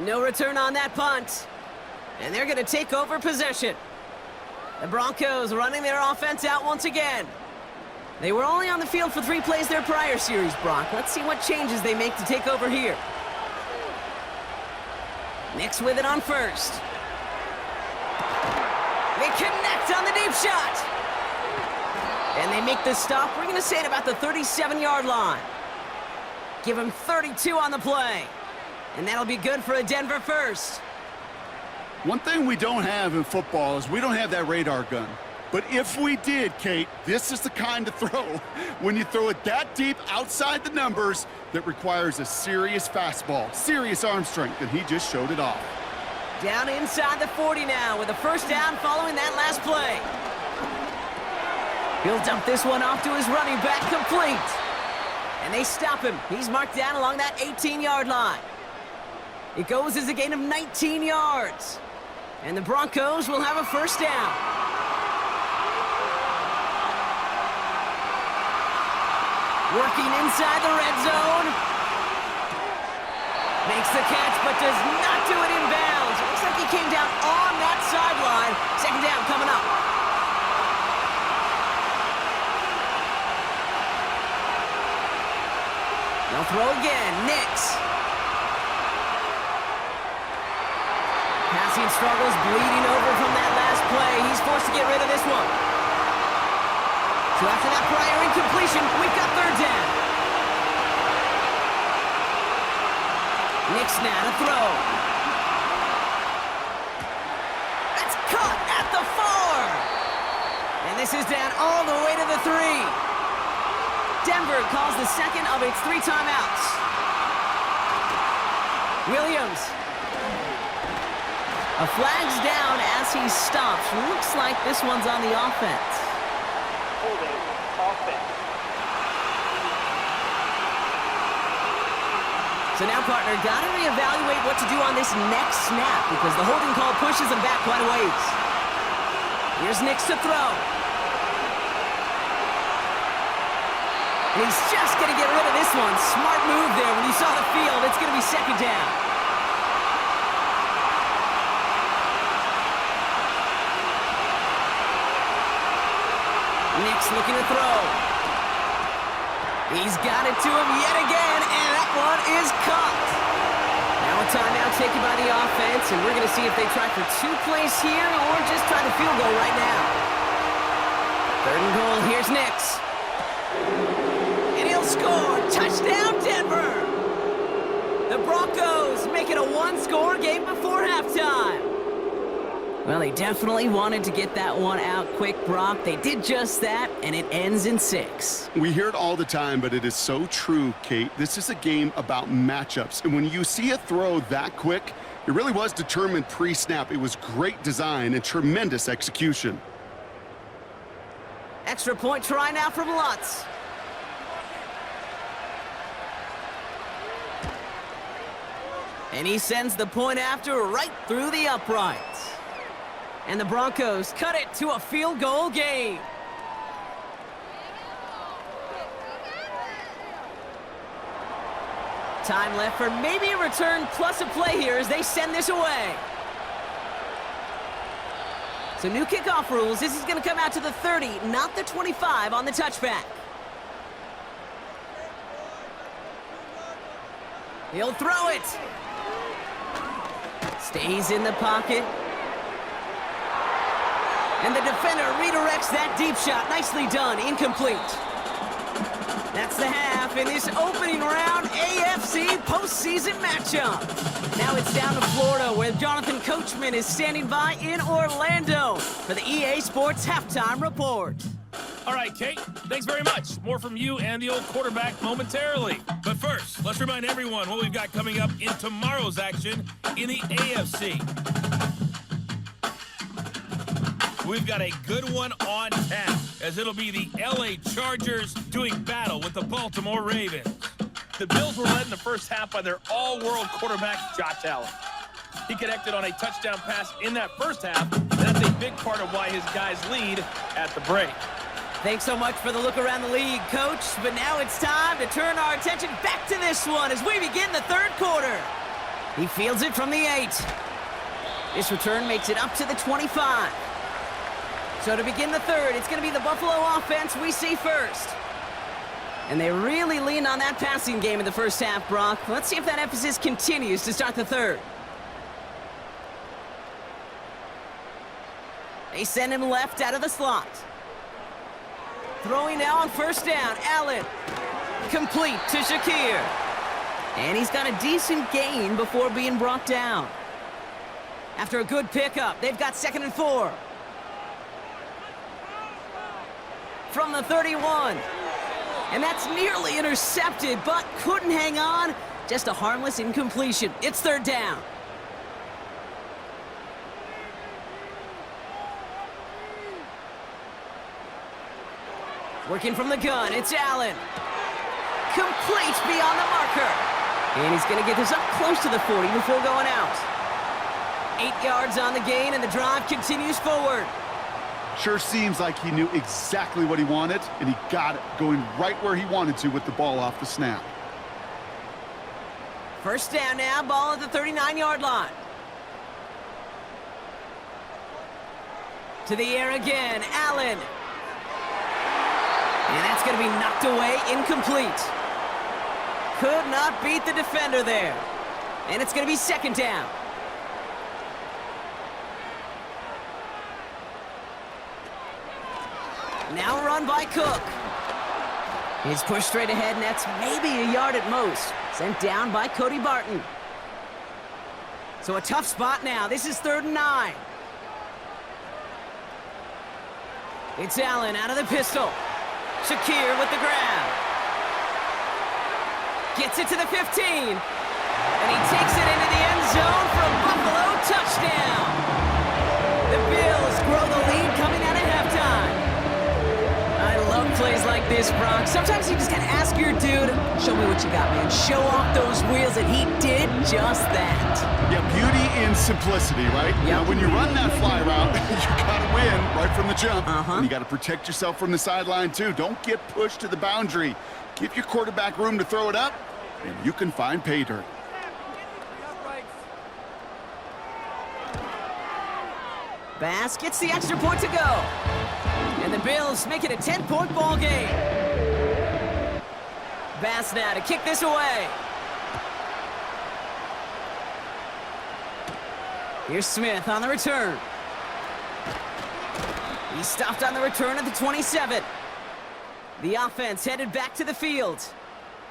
No return on that punt. And they're going to take over possession. The Broncos running their offense out once again. They were only on the field for 3 plays their prior series, Brock. Let's see what changes they make to take over here. Nix with it on 1st. They connect on the deep shot. And they make the stop. We're going to say at about the 37-yard line. Give him 32 on the play. And that'll be good for a Denver first. One thing we don't have in football is we don't have that radar gun. But if we did, Kate, this is the kind of throw when you throw it that deep outside the numbers that requires a serious fastball, serious arm strength, and he just showed it off. Down inside the 40 now with a 1st down following that last play. He'll dump this one off to his running back, complete. And they stop him. He's marked down along that 18-yard line. It goes as a gain of 19 yards. And the Broncos will have a first down. Working inside the red zone. Makes the catch, but does not do it in bounds. It looks like he came down on that sideline. Second down coming up. They'll throw again. Nix. Passing struggles, bleeding over from that last play. He's forced to get rid of this one. So after that prior incompletion, we've got third down. Nix now to throw. That's caught at the 4. And this is down all the way to the 3. Denver calls the second of its 3 timeouts. Williams. A flag's down as he stops. Looks like this one's on the offense. Holding offense. So now, partner, got to reevaluate what to do on this next snap because the holding call pushes him back quite a ways. Here's Nix to throw. And he's just going to get rid of this one. Smart move there. When you saw the field, it's going to be second down. Nix looking to throw. He's got it to him yet again, and that one is caught. Now a timeout taken by the offense, and we're going to see if they try for 2 plays here or just try the field goal right now. Third and goal, here's Nix. And he'll score. Touchdown, Denver! The Broncos make it a 1-score game before halftime. Well, they definitely wanted to get that one out quick, Brock. They did just that, and it ends in 6. We hear it all the time, but it is so true, Kate. This is a game about matchups. And when you see a throw that quick, it really was determined pre-snap. It was great design and tremendous execution. Extra point try now from Lutz. And he sends the point after right through the uprights. And the Broncos cut it to a field goal game. Time left for maybe a return plus a play here as they send this away. So new kickoff rules. This is going to come out to the 30, not the 25 on the touchback. He'll throw it. Stays in the pocket. And the defender redirects that deep shot. Nicely done. Incomplete. That's the half in this opening round AFC postseason matchup. Now it's down to Florida, where Jonathan Coachman is standing by in Orlando for the EA Sports Halftime Report. All right, Kate, thanks very much. More from you and the old quarterback momentarily. But first, let's remind everyone what we've got coming up in tomorrow's action in the AFC. We've got a good one on tap, as it'll be the LA Chargers doing battle with the Baltimore Ravens. The Bills were led in the first half by their all-world quarterback, Josh Allen. He connected on a touchdown pass in that first half, and that's a big part of why his guys lead at the break. Thanks so much for the look around the league, Coach. But now it's time to turn our attention back to this one as we begin the third quarter. He fields it from the 8. This return makes it up to the 25. So to begin the third, it's going to be the Buffalo offense we see first. And they really leaned on that passing game in the first half, Brock. Let's see if that emphasis continues to start the third. They send him left out of the slot. Throwing now on first down, Allen. Complete to Shakir. And he's got a decent gain before being brought down. After a good pickup, they've got 2nd and 4. From the 31. And that's nearly intercepted, but couldn't hang on. Just a harmless incompletion. It's third down. Working from the gun, it's Allen. Complete beyond the marker. And he's going to get this up close to the 40 before going out. 8 yards on the gain, and the drive continues forward. Sure seems like he knew exactly what he wanted, and he got it, going right where he wanted to with the ball off the snap. First down now, ball at the 39-yard line. To the air again, Allen. And that's going to be knocked away, incomplete. Could not beat the defender there. And it's going to be second down. Now run by Cook. He's pushed straight ahead, and that's maybe a yard at most. Sent down by Cody Barton. So a tough spot now. This is 3rd and 9. It's Allen out of the pistol. Shakir with the grab. Gets it to the 15. And he takes it into the end zone for a Buffalo touchdown. The Bills grow the lead coming out of halftime. I love plays like this, Brock. Sometimes you just gotta ask your dude, show me what you got, man. Show off those wheels, and he did just that. Yeah, beauty in simplicity, right? Yep. Now, when you run that fly route, you gotta win right from the jump. And you gotta protect yourself from the sideline, too. Don't get pushed to the boundary. Give your quarterback room to throw it up, and you can find pay dirt. Bass gets the extra point to go. And the Bills make it a 10-point ball game. Bass now to kick this away. Here's Smith on the return. He stopped on the return at the 27. The offense headed back to the field.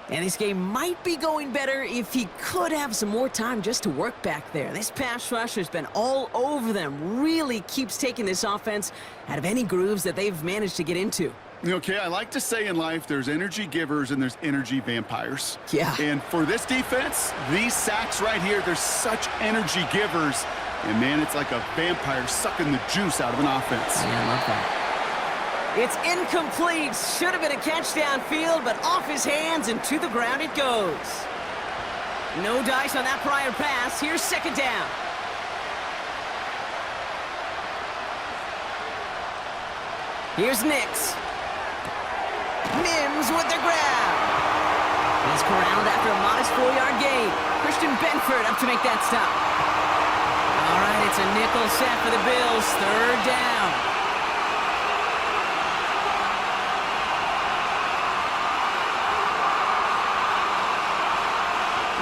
And this game might be going better if he could have some more time just to work back there. This pass rush has been all over them. Really keeps taking this offense out of any grooves that they've managed to get into. Okay, I like to say in life there's energy givers and there's energy vampires. Yeah. And for this defense, these sacks right here, they're such energy givers. And, man, it's like a vampire sucking the juice out of an offense. Yeah, I love that. It's incomplete. Should have been a catch downfield, but off his hands and to the ground it goes. No dice on that prior pass. Here's second down. Here's Nix. Mims with the grab. He's corralled after a modest 4-yard gain. Christian Benford up to make that stop. All right, it's a nickel set for the Bills. 3rd down.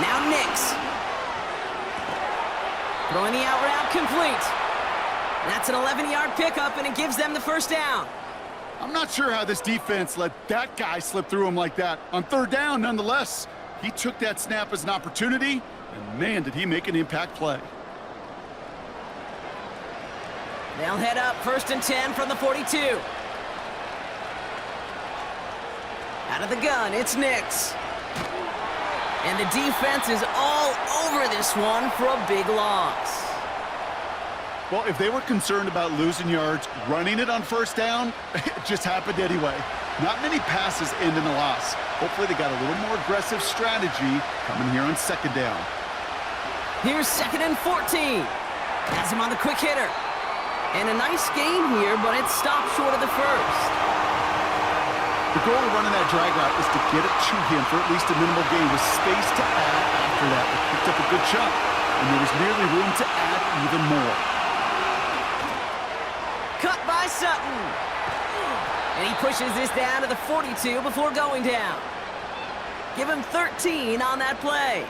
Now Nix. Throwing the out route complete. That's an 11-yard pickup, and it gives them the first down. I'm not sure how this defense let that guy slip through him like that. On 3rd down, nonetheless, he took that snap as an opportunity, and, man, did he make an impact play. They'll head up 1st and 10 from the 42. Out of the gun, it's Nix. And the defense is all over this one for a big loss. Well, if they were concerned about losing yards, running it on 1st down, it just happened anyway. Not many passes end in a loss. Hopefully they got a little more aggressive strategy coming here on 2nd down. Here's 2nd and 14. Has him on the quick hitter. And a nice gain here, but it stopped short of the first. The goal of running that drag route is to get it to him for at least a minimal gain with space to add after that. They picked up a good chunk, and there was merely room to add even more. Cut by Sutton. And he pushes this down to the 42 before going down. Give him 13 on that play.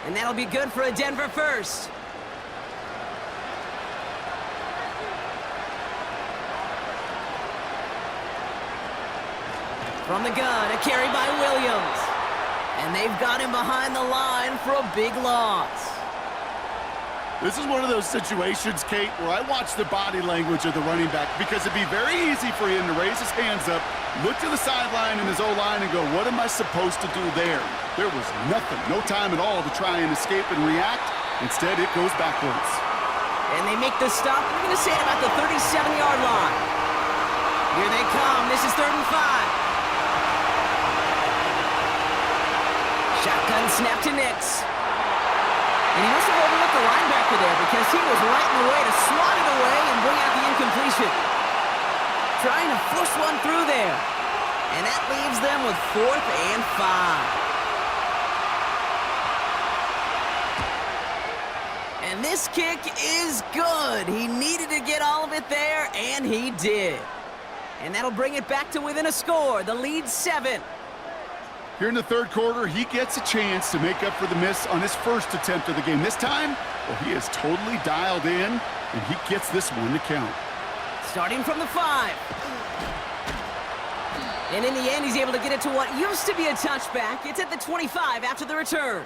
And that'll be good for a Denver first. From the gun, a carry by Williams. And they've got him behind the line for a big loss. This is one of those situations, Kate, where I watch the body language of the running back because it'd be very easy for him to raise his hands up, look to the sideline in his O-line and go, what am I supposed to do there? There was nothing, no time at all to try and escape and react. Instead, it goes backwards. And they make the stop, we're going to say, at about the 37-yard line. Here they come. This is 3rd and 5. Shotgun snap to Nix. And he must have overlooked the linebacker there because he was right in the way to swat it away and bring out the incompletion. Trying to force one through there. And that leaves them with 4th and 5. And this kick is good. He needed to get all of it there, and he did. And that'll bring it back to within a score. The lead 7. Here in the third quarter, he gets a chance to make up for the miss on his first attempt of the game. This time, well, he is totally dialed in, and he gets this one to count. Starting from the 5. And in the end, he's able to get it to what used to be a touchback. It's at the 25 after the return.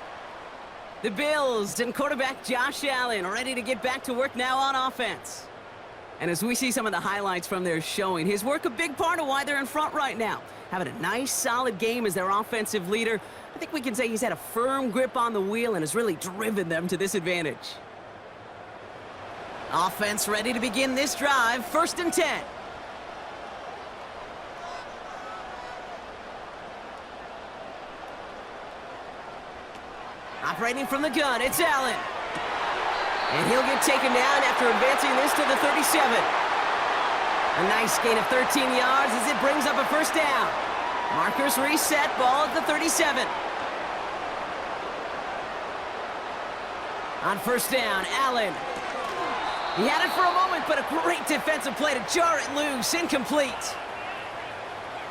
The Bills and quarterback Josh Allen ready to get back to work now on offense. And as we see some of the highlights from their showing, his work a big part of why they're in front right now. Having a nice, solid game as their offensive leader. I think we can say he's had a firm grip on the wheel and has really driven them to this advantage. Offense ready to begin this drive. 1st and 10. Operating from the gun, it's Allen. And he'll get taken down after advancing this to the 37. A nice gain of 13 yards as it brings up a 1st down. Markers reset, ball at the 37. On 1st down, Allen. He had it for a moment, but a great defensive play to jar it loose, incomplete.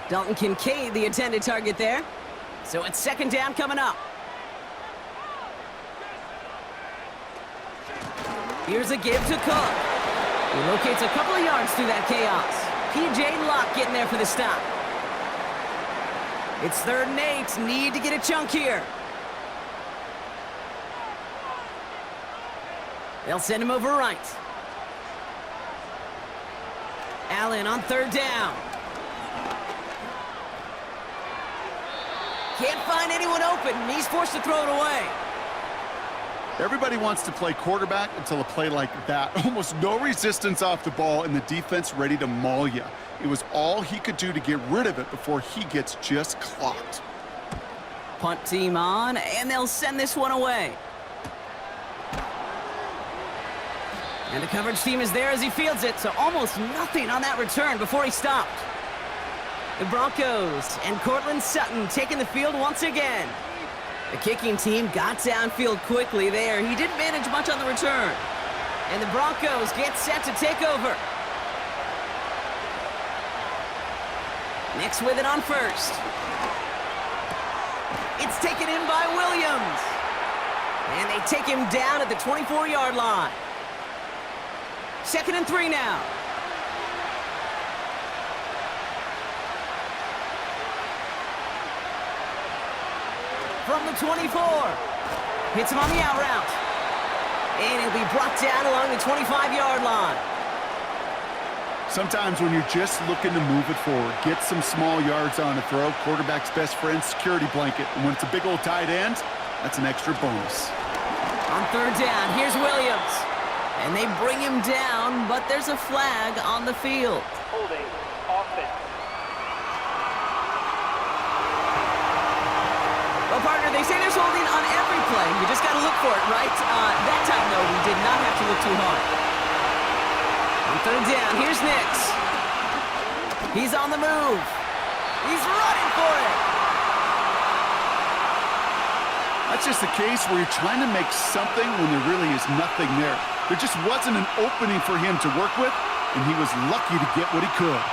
Dalton Kincaid, the intended target there. So it's 2nd down coming up. Here's a give to Cook. He locates a couple of yards through that chaos. P.J. Locke getting there for the stop. It's 3rd and 8. Need to get a chunk here. They'll send him over right. Allen on 3rd down. Can't find anyone open. He's forced to throw it away. Everybody wants to play quarterback until a play like that. Almost no resistance off the ball and the defense ready to maul you. It was all he could do to get rid of it before he gets just clocked. Punt team on, and they'll send this one away. And the coverage team is there as he fields it, so almost nothing on that return before he stopped. The Broncos and Courtland Sutton taking the field once again. The kicking team got downfield quickly there. He didn't manage much on the return. And the Broncos get set to take over. Nix with it on 1st. It's taken in by Williams. And they take him down at the 24-yard line. 2nd and 3 now. From the 24. Hits him on the out route. And he'll be brought down along the 25-yard line. Sometimes when you're just looking to move it forward, get some small yards on a throw, quarterback's best friend, security blanket. And when it's a big old tight end, that's an extra bonus. On 3rd down, here's Williams. And they bring him down, but there's a flag on the field. Holding. Offense. Well, partner, they say there's holding on every play. You just got to look for it, right? That time, though, we did not have to look too hard. On 3rd down, here's Nix. He's on the move. He's running for it. That's just a case where you're trying to make something when there really is nothing there. There just wasn't an opening for him to work with, and he was lucky to get what he could.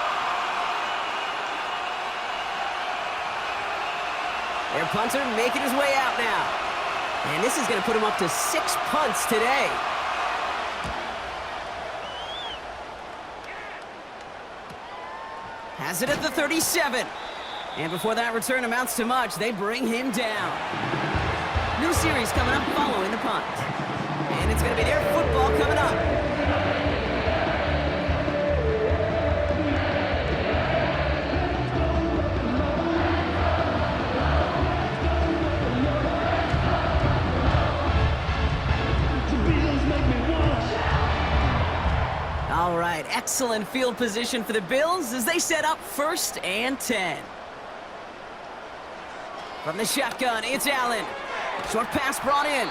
Their punter making his way out now. And this is going to put him up to 6 punts today. Has it at the 37. And before that return amounts to much, they bring him down. New series coming up following the punt. And it's going to be their football coming up. All right, excellent field position for the Bills as they set up 1st and 10. From the shotgun, it's Allen. Short pass brought in.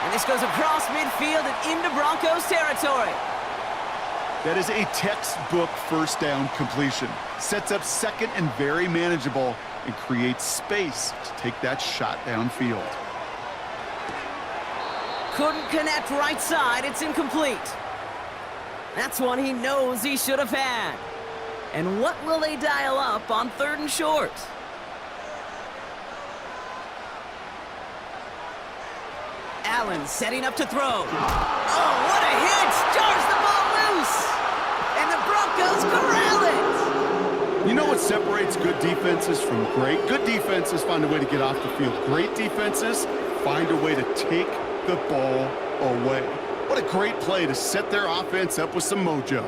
And this goes across midfield and into Broncos territory. That is a textbook first down completion. Sets up second and very manageable and creates space to take that shot downfield. Couldn't connect right side. It's incomplete. That's one he knows he should have had. And what will they dial up on 3rd and short? Allen setting up to throw. Oh, what a hit! Jars the ball loose! And the Broncos corral it! You know what separates good defenses from great? Good defenses find a way to get off the field. Great defenses find a way to take the ball away. What a great play to set their offense up with some mojo.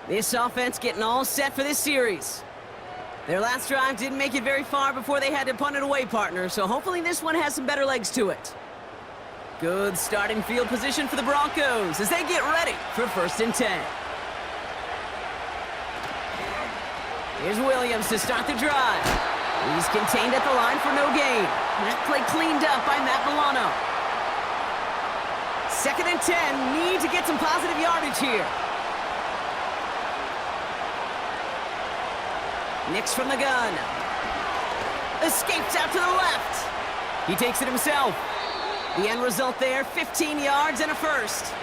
This offense getting all set for this series. Their last drive didn't make it very far before they had to punt it away, partner, so hopefully this one has some better legs to it. Good starting field position for the Broncos as they get ready for 1st and 10. Here's Williams to start the drive. He's contained at the line for no gain. That play cleaned up by Matt Milano. 2nd and 10, need to get some positive yardage here. Nix from the gun. Escapes out to the left. He takes it himself. The end result there, 15 yards and a first.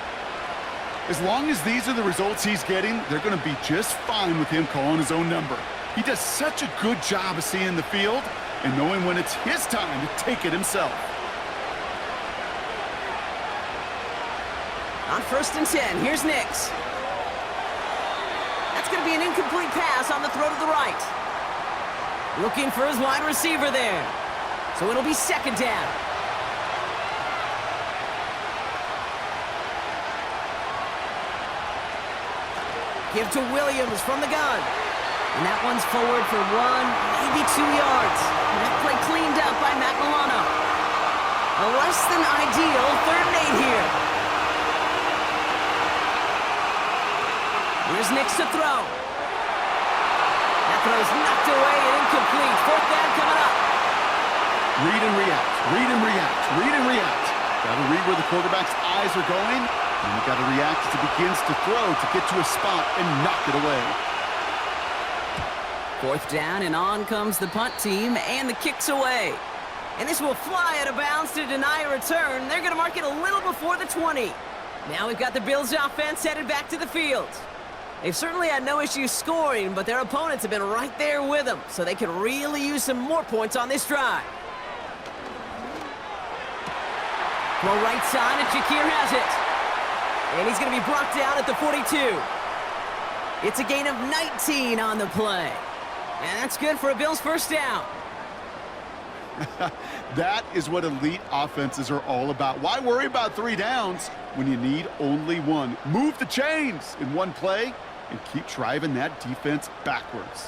As long as these are the results he's getting, they're going to be just fine with him calling his own number. He does such a good job of seeing the field and knowing when it's his time to take it himself. On 1st and 10, here's Nix. That's going to be an incomplete pass on the throw to the right. Looking for his wide receiver there. So it'll be 2nd down. Give to Williams from the gun. And that one's forward for 1, maybe 2 yards. And that play cleaned up by Matt Milano. A less than ideal 3rd and 8 here. Here's Nix to throw. That throw's knocked away and incomplete. 4th down coming up. Read and react, read and react, read and react. Got to read where the quarterback's eyes are going, and you got to react as it begins to throw to get to a spot and knock it away. 4th down, and on comes the punt team, and the kick's away. And this will fly out of bounds to deny a return. They're going to mark it a little before the 20. Now we've got the Bills' offense headed back to the field. They've certainly had no issues scoring, but their opponents have been right there with them, so they can really use some more points on this drive. Throw right side, and Shakir has it. And he's going to be brought down at the 42. It's a gain of 19 on the play. And that's good for a Bills 1st down. That is what elite offenses are all about. Why worry about 3 downs when you need only 1? Move the chains in one play and keep driving that defense backwards.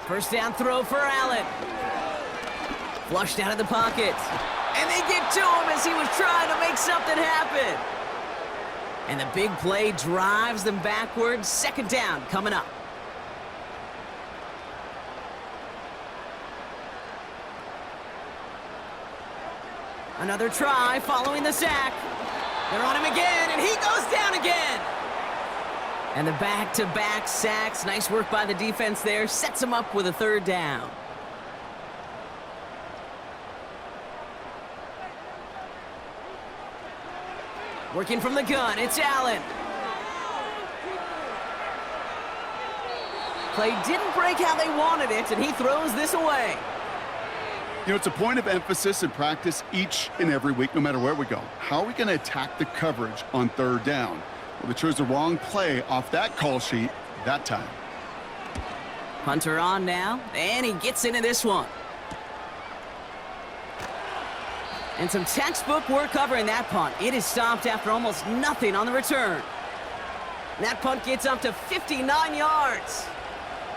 1st down throw for Allen. Flushed out of the pocket. And they get to him as he was trying to make something happen. And the big play drives them backwards. 2nd down coming up. Another try following the sack. They're on him again, and he goes down again. And the back-to-back sacks. Nice work by the defense there. Sets him up with a 3rd down. Working from the gun, it's Allen. Play didn't break how they wanted it, and he throws this away. You know, it's a point of emphasis in practice each and every week, no matter where we go. How are we going to attack the coverage on 3rd down? Well, they chose the wrong play off that call sheet that time. Hunter on now, and he gets into this one. And some textbook work covering that punt. It is stopped after almost nothing on the return. That punt gets up to 59 yards.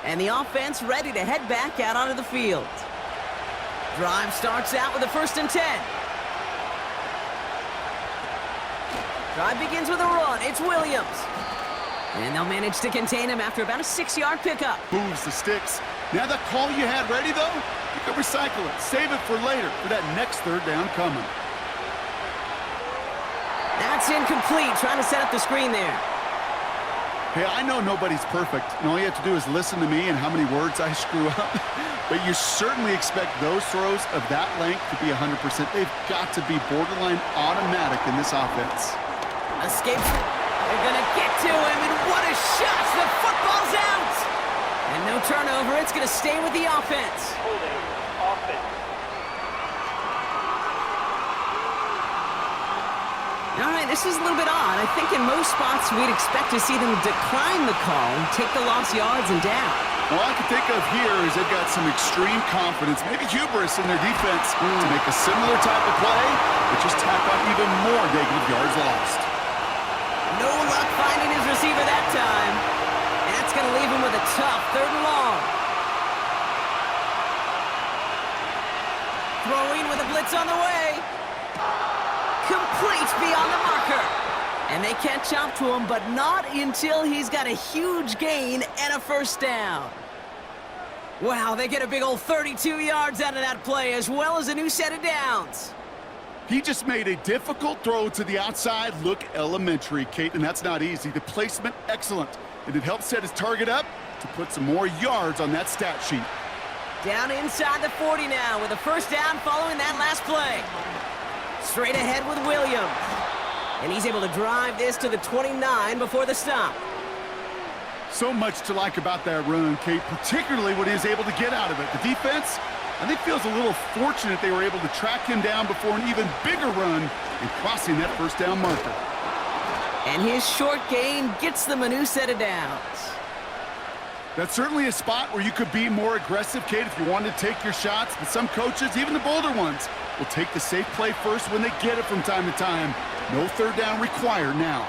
And the offense ready to head back out onto the field. Drive starts out with a 1st and 10. Drive begins with a run. It's Williams. And they'll manage to contain him after about a 6-yard pickup. Moves the sticks. Now that call you had ready, though, you can recycle it. Save it for later for that next third down coming. That's incomplete. Trying to set up the screen there. Hey, I know nobody's perfect, and all you have to do is listen to me and how many words I screw up. But you certainly expect those throws of that length to be 100%. They've got to be borderline automatic in this offense. Escapes. They're going to get to him, and what a shot! The football's out! And no turnover. It's going to stay with the offense. Holding offense. All right, this is a little bit odd. I think in most spots we'd expect to see them decline the call, take the lost yards and down. All I can think of here is they've got some extreme confidence, maybe hubris in their defense to make a similar type of play, but just tack on even more negative yards lost. No luck finding his receiver that time. And that's going to leave him with a tough 3rd and long. Throwing with a blitz on the way. Complete beyond the marker. And they catch up to him, but not until he's got a huge gain and a 1st down. Wow, they get a big old 32 yards out of that play, as well as a new set of downs. He just made a difficult throw to the outside look elementary, Kate, and that's not easy. The placement, excellent. And it helped set his target up to put some more yards on that stat sheet. Down inside the 40 now with a 1st down following that last play. Straight ahead with Williams. And he's able to drive this to the 29 before the stop. So much to like about that run, Kate, particularly what he was able to get out of it. The defense, I think, feels a little fortunate they were able to track him down before an even bigger run and crossing that 1st down marker. And his short gain gets them a new set of downs. That's certainly a spot where you could be more aggressive, Kate, if you wanted to take your shots. But some coaches, even the bolder ones, will take the safe play first when they get it from time to time. No 3rd down required now.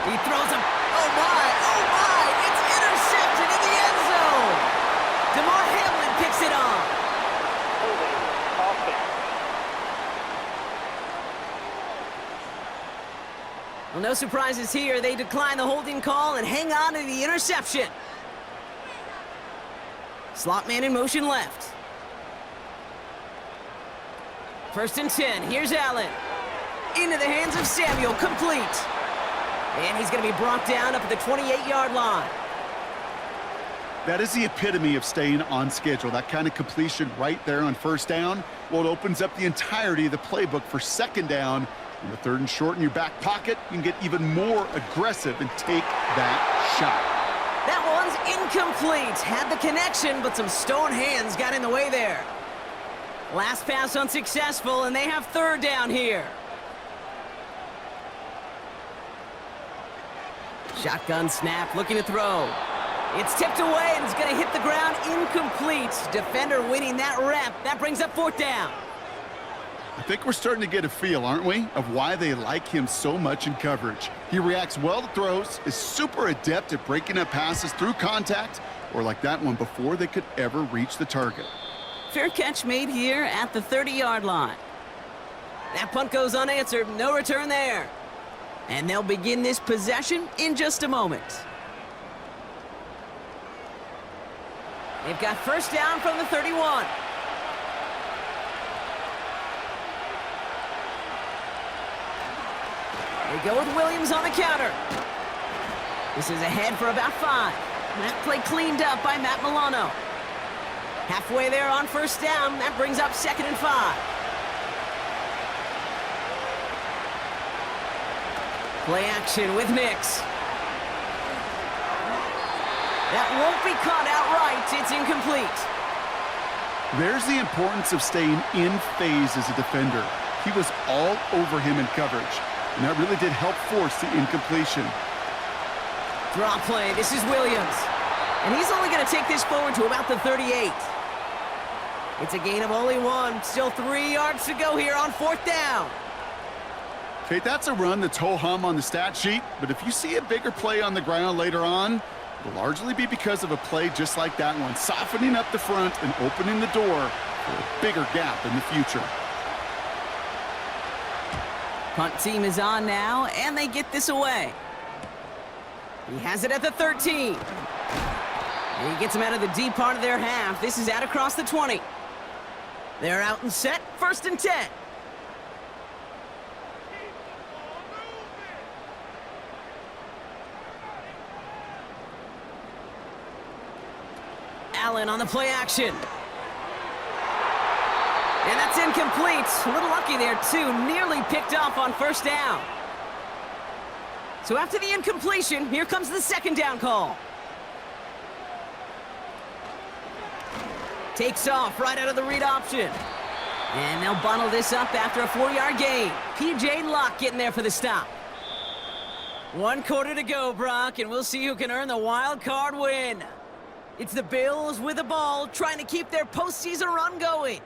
He throws him. Oh, my. Oh, my. It's intercepted in the end zone. DeMar Hamlin picks it off. Holding offense. Well, no surprises here. They decline the holding call and hang on to the interception. Slot man in motion left. 1st and 10. Here's Allen. Into the hands of Samuel. Complete. And he's going to be brought down up at the 28-yard line. That is the epitome of staying on schedule. That kind of completion right there on 1st down. Well, it opens up the entirety of the playbook for 2nd down. And the 3rd and short in your back pocket, you can get even more aggressive and take that shot. That one's incomplete. Had the connection, but some stone hands got in the way there. Last pass unsuccessful, and they have 3rd down here. Shotgun snap, looking to throw. It's tipped away, and it's going to hit the ground incomplete. Defender winning that rep. That brings up 4th down. I think we're starting to get a feel, aren't we, of why they like him so much in coverage. He reacts well to throws, is super adept at breaking up passes through contact, or like that one before they could ever reach the target. Fair catch made here at the 30-yard line. That punt goes unanswered. No return there. And they'll begin this possession in just a moment. They've got 1st down from the 31. They go with Williams on the counter. This is ahead for about 5. That play cleaned up by Matt Milano. Halfway there on 1st down. That brings up 2nd and 5. Play action with Nix. That won't be caught outright. It's incomplete. There's the importance of staying in phase as a defender. He was all over him in coverage, and that really did help force the incompletion. Draw play. This is Williams. And he's only going to take this forward to about the 38. It's a gain of only 1. Still 3 yards to go here on 4th down. Okay, that's a run that's ho-hum on the stat sheet, but if you see a bigger play on the ground later on, it'll largely be because of a play just like that one, softening up the front and opening the door for a bigger gap in the future. Punt team is on now, and they get this away. He has it at the 13. And he gets him out of the deep part of their half. This is out across the 20. They're out and set. 1st and 10. Allen on the play action. And that's incomplete. A little lucky there, too. Nearly picked off on 1st down. So after the incompletion, here comes the 2nd down call. Takes off right out of the read option. And they'll bundle this up after a 4-yard gain. P.J. Locke getting there for the stop. 1 quarter to go, Brock, and we'll see who can earn the wild card win. It's the Bills with the ball, trying to keep their postseason run going.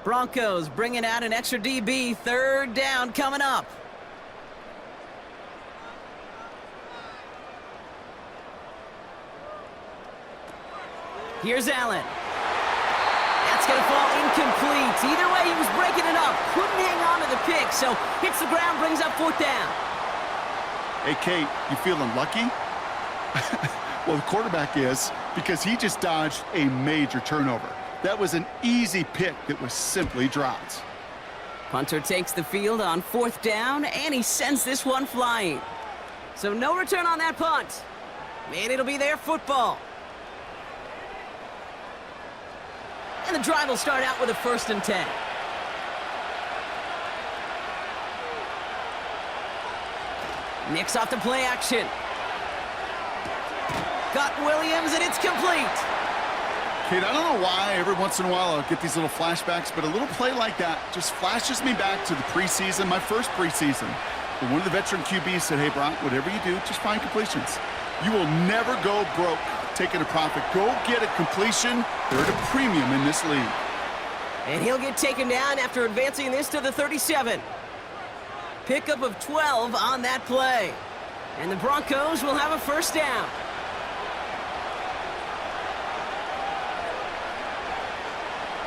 Broncos bringing out an extra DB. 3rd down coming up. Here's Allen. That's going to fall incomplete. Either way, he was breaking it up. Couldn't hang on to the pick, so hits the ground, brings up 4th down. Hey, Kate, you feeling lucky? Well, the quarterback is, because he just dodged a major turnover. That was an easy pick that was simply dropped. Punter takes the field on 4th down, and he sends this one flying. So no return on that punt. And it'll be their football. And the drive will start out with a 1st and 10. Nix off the play action. Got Williams, and it's complete. Kate, I don't know why every once in a while I'll get these little flashbacks, but a little play like that just flashes me back to the preseason, my first preseason. And one of the veteran QBs said, hey, Brock, whatever you do, just find completions. You will never go broke taking a profit. Go get a completion. They're at a premium in this league. And he'll get taken down after advancing this to the 37. Pickup of 12 on that play. And the Broncos will have a 1st down.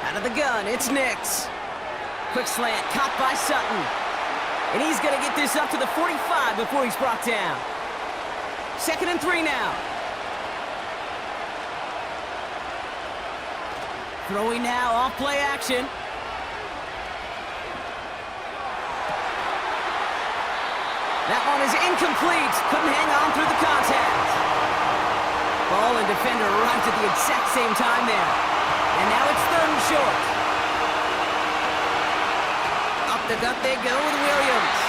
Out of the gun, it's Nix. Quick slant, caught by Sutton. And he's going to get this up to the 45 before he's brought down. 2nd and 3 now. Throwing now, off play action. That one is incomplete. Couldn't hang on through the contact. Ball and defender arrived at the exact same time there. And now it's 3rd and short. Up the gut they go with Williams.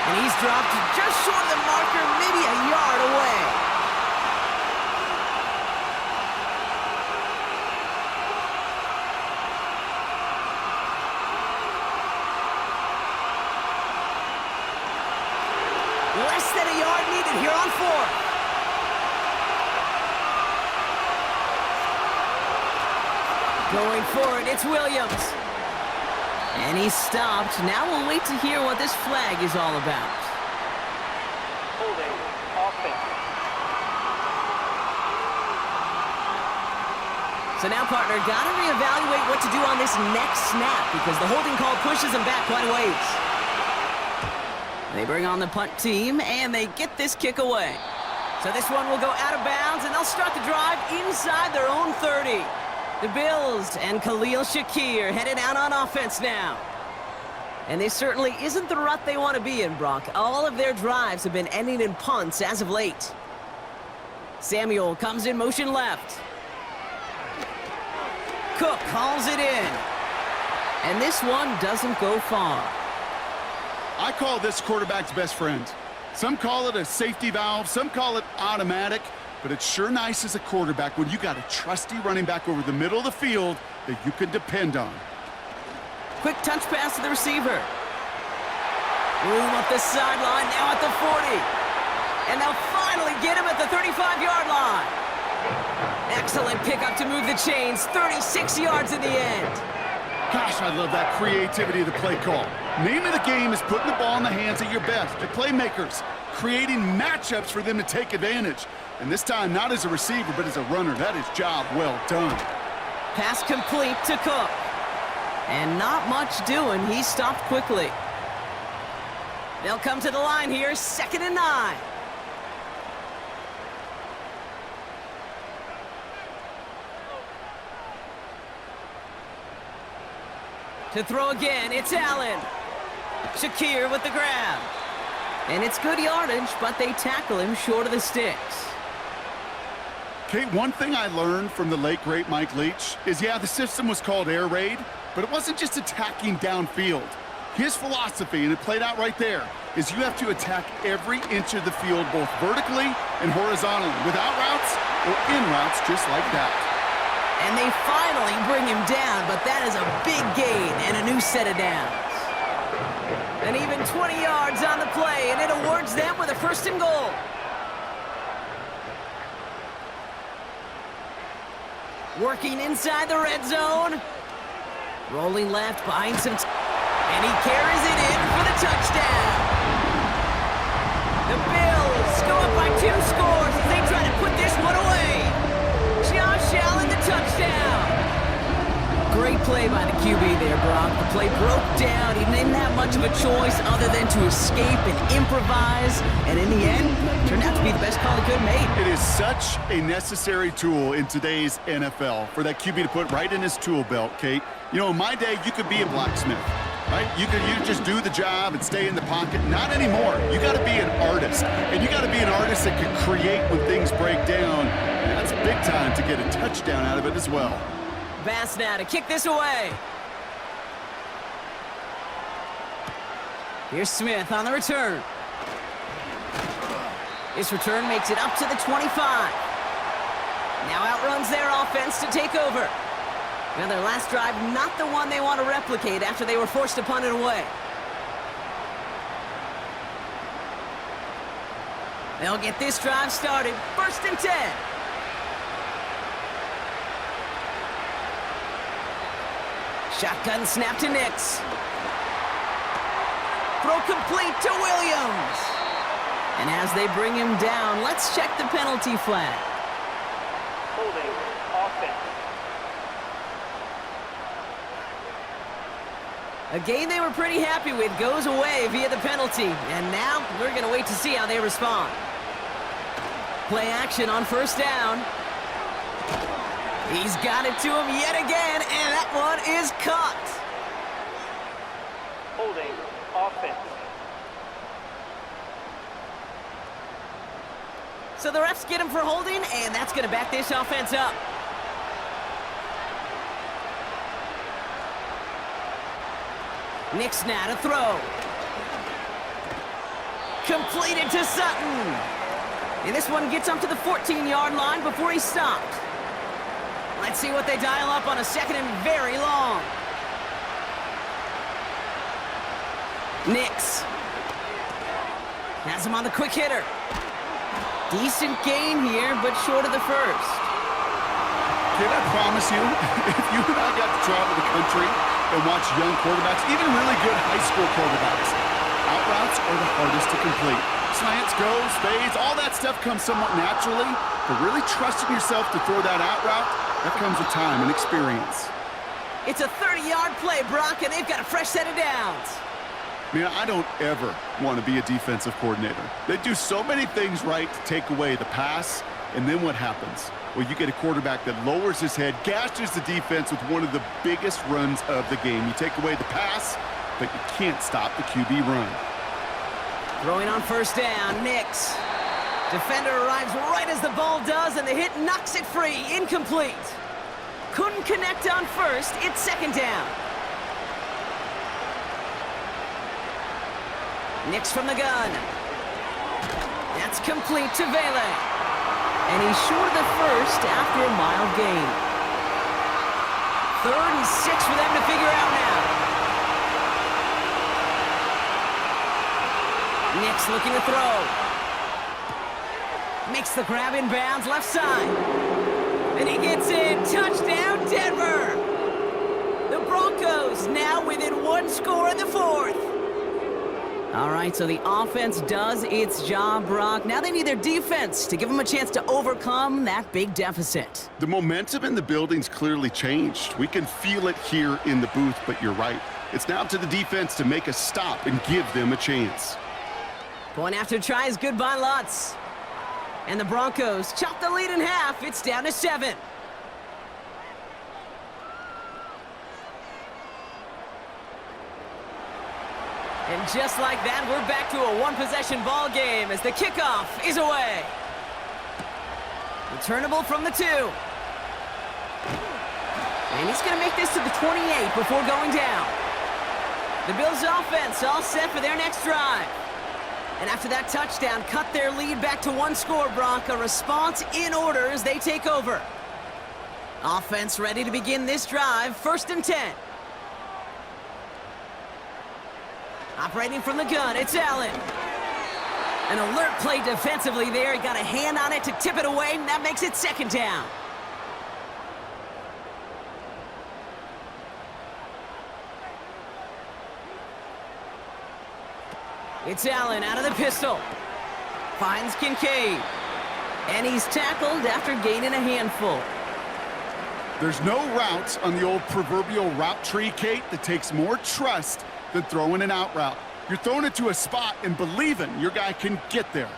And he's dropped just short of the marker, maybe a yard away. Less than a yard needed here on 4th. Going for it, it's Williams. And he's stopped. Now we'll wait to hear what this flag is all about. Holding. Offense. So now, partner, got to reevaluate what to do on this next snap because the holding call pushes him back quite a ways. They bring on the punt team, and they get this kick away. So this one will go out of bounds, and they'll start the drive inside their own 30. The Bills and Khalil Shakir headed out on offense now. And this certainly isn't the rut they want to be in, Brock. All of their drives have been ending in punts as of late. Samuel comes in motion left. Cook calls it in. And this one doesn't go far. I call this quarterback's best friend. Some call it a safety valve, some call it automatic, but it's sure nice as a quarterback when you got a trusty running back over the middle of the field that you can depend on. Quick touch pass to the receiver. Room up the sideline, now at the 40. And they'll finally get him at the 35-yard line. Excellent pickup to move the chains, 36 yards in the end. Gosh, I love that creativity of the play call. Name of the game is putting the ball in the hands of your best, the playmakers. creating matchups for them to take advantage. And this time, not as a receiver, but as a runner. That is job well done. Pass complete to Cook. And not much doing. He stopped quickly. They'll come to the line here, 2nd and 9. To throw again, it's Allen. Shakir with the grab. And it's good yardage, but they tackle him short of the sticks. Okay, one thing I learned from the late, great Mike Leach is, yeah, the system was called air raid, but it wasn't just attacking downfield. His philosophy, and it played out right there, is you have to attack every inch of the field, both vertically and horizontally, without routes or in routes just like that. And they finally bring him down, but that is a big gain and a new set of downs. And even 20 yards on the play, and it awards them with a 1st and goal. Working inside the red zone. Rolling left behind some... and he carries it in for the touchdown. The Bills go up by 2 scores as they try to put this one away. Josh Allen, the touchdown. Great play by the QB there, Brock. The play broke down. He didn't have much of a choice other than to escape and improvise. And in the end, turned out to be the best call he could have made. It is such a necessary tool in today's NFL for that QB to put right in his tool belt, Kate. You know, in my day, you could be a blacksmith, right? You could just do the job and stay in the pocket. Not anymore. You got to be an artist. And you got to be an artist that can create when things break down. And that's big time to get a touchdown out of it as well. Bass now to kick this away. Here's Smith on the return. This return makes it up to the 25. Now outruns their offense to take over. Now their last drive, not the one they want to replicate after they were forced to punt it away. They'll get this drive started. 1st and 10. Shotgun snap to Nix. Throw complete to Williams. And as they bring him down, let's check the penalty flag. Holding offense. A game they were pretty happy with goes away via the penalty. And now we're going to wait to see how they respond. Play action on 1st down. He's got it to him yet again, and that one is caught. Holding offense. So the refs get him for holding, and that's going to back this offense up. Nix now to throw. Completed to Sutton. And this one gets up to the 14-yard line before he stopped. Let's see what they dial up on a 2nd and very long. Nix has him on the quick hitter. Decent gain here, but short of the 1st. Can I promise you, if you and I got to travel the country and watch young quarterbacks, even really good high school quarterbacks, out routes are the hardest to complete. Slants, goes, fades, all that stuff comes somewhat naturally, but really trusting yourself to throw that out route, that comes with time and experience. It's a 30-yard play, Brock, and they've got a fresh set of downs. Man, I don't ever want to be a defensive coordinator. They do so many things right to take away the pass, and then what happens? Well, you get a quarterback that lowers his head, gashes the defense with one of the biggest runs of the game. You take away the pass, but you can't stop the QB run. Throwing on 1st down, Nix. Defender arrives right as the ball does, and the hit knocks it free. Incomplete. Couldn't connect on 1st. It's 2nd down. Nix from the gun. That's complete to Vele. And he's short of the 1st after a mild gain. 3rd and 6 for them to figure out now. Nix looking to throw. Makes the grab in bounds, left side. And he gets in. Touchdown, Denver. The Broncos now within 1 score in the 4th. All right, so the offense does its job, Brock. Now they need their defense to give them a chance to overcome that big deficit. The momentum in the building's clearly changed. We can feel it here in the booth, but you're right. It's now up to the defense to make a stop and give them a chance. Point after try is good by Lutz. And the Broncos chop the lead in half. It's down to 7. And just like that, we're back to a one-possession ball game as the kickoff is away. Returnable from the 2. And he's going to make this to the 28 before going down. The Bills offense all set for their next drive. And after that touchdown, cut their lead back to 1 score, Brock. A response in order as they take over. Offense ready to begin this drive, 1st and 10. Operating from the gun, it's Allen. An alert play defensively there. He got a hand on it to tip it away, and that makes it 2nd down. It's Allen out of the pistol. Finds Kincaid. And he's tackled after gaining a handful. There's no route on the old proverbial route tree, Kate, that takes more trust than throwing an out route. You're throwing it to a spot and believing your guy can get there.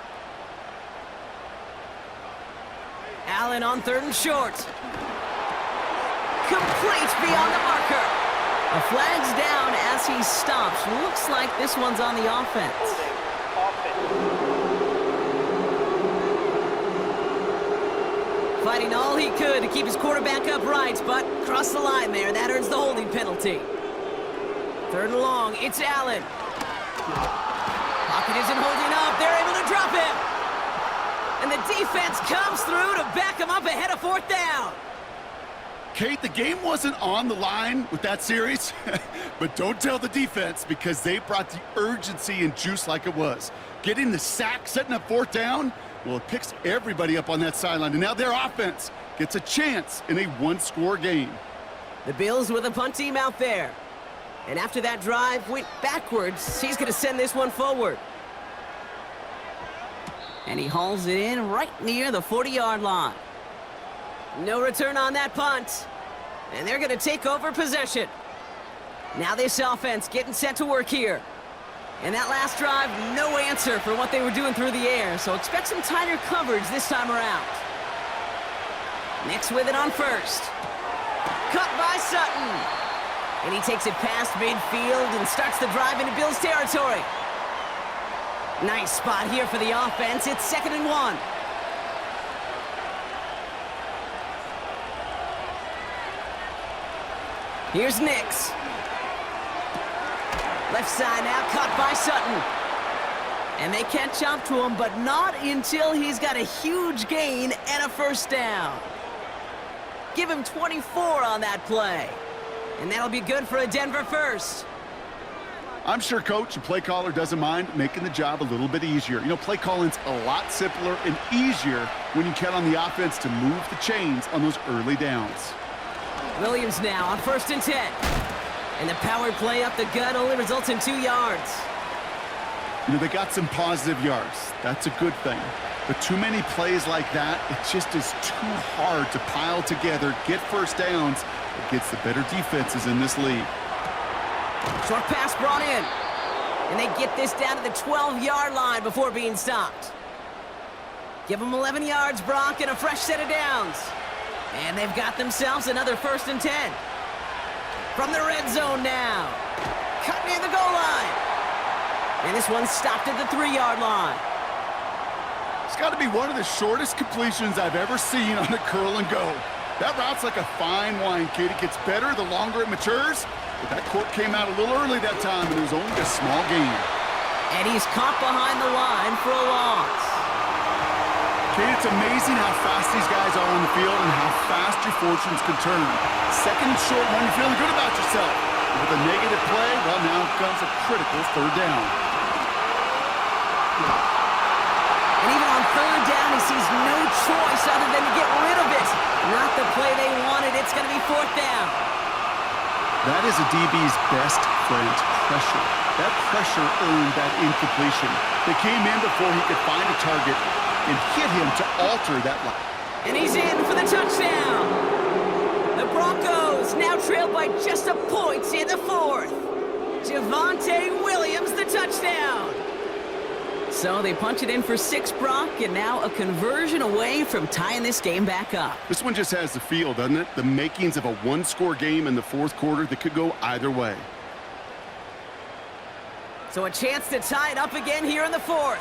Allen on 3rd and short. Complete beyond the marker. A flag's down as he stops. Looks like this one's on the offense. Fighting all he could to keep his quarterback upright, but crossed the line there. That earns the holding penalty. 3rd and long, it's Allen. Pocket isn't holding up. They're able to drop him. And the defense comes through to back him up ahead of 4th down. Kate, the game wasn't on the line with that series, but don't tell the defense because they brought the urgency and juice like it was. Getting the sack, setting up 4th down, well, it picks everybody up on that sideline, and now their offense gets a chance in a 1-score game. The Bills with a punt team out there. And after that drive went backwards, he's going to send this one forward. And he hauls it in right near the 40-yard line. No return on that punt. And they're going to take over possession. Now this offense getting set to work here. And that last drive, no answer for what they were doing through the air. So expect some tighter coverage this time around. Nix with it on 1st. Cut by Sutton. And he takes it past midfield and starts the drive into Bills territory. Nice spot here for the offense. It's 2nd and 1. Here's Nix. Left side now, caught by Sutton. And they catch up to him, but not until he's got a huge gain and a 1st down. Give him 24 on that play. And that'll be good for a Denver 1st. I'm sure coach and play caller doesn't mind making the job a little bit easier. You know, play calling's a lot simpler and easier when you count on the offense to move the chains on those early downs. Williams now on 1st and 10. And the power play up the gut only results in 2 yards. You know, they got some positive yards. That's a good thing. But too many plays like that, it just is too hard to pile together, get 1st downs against the better defenses in this league. Short pass brought in. And they get this down to the 12-yard line before being stopped. Give them 11 yards, Brock, and a fresh set of downs. And they've got themselves another 1st and 10. From the red zone now. Cut near the goal line. And this one's stopped at the 3-yard line. It's got to be one of the shortest completions I've ever seen on a curl and go. That route's like a fine wine, kid. It gets better the longer it matures. But that court came out a little early that time, and it was only a small gain. And he's caught behind the line for a loss. Kate, it's amazing how fast these guys are on the field and how fast your fortunes can turn. 2nd and short when you're feeling good about yourself. With a negative play, well, now comes a critical 3rd down. And even on 3rd down, he sees no choice other than to get rid of it. Not the play they wanted. It's going to be 4th down. That is a DB's best friend, pressure. That pressure earned that incompletion. They came in before he could find a target and hit him to alter that line. And he's in for the touchdown. The Broncos now trailed by just a point in the fourth. Javonte Williams, the touchdown. So they punch it in for 6, Brock, and now a conversion away from tying this game back up. This one just has the feel, doesn't it? The makings of a one-score game in the fourth quarter that could go either way. So a chance to tie it up again here in the fourth.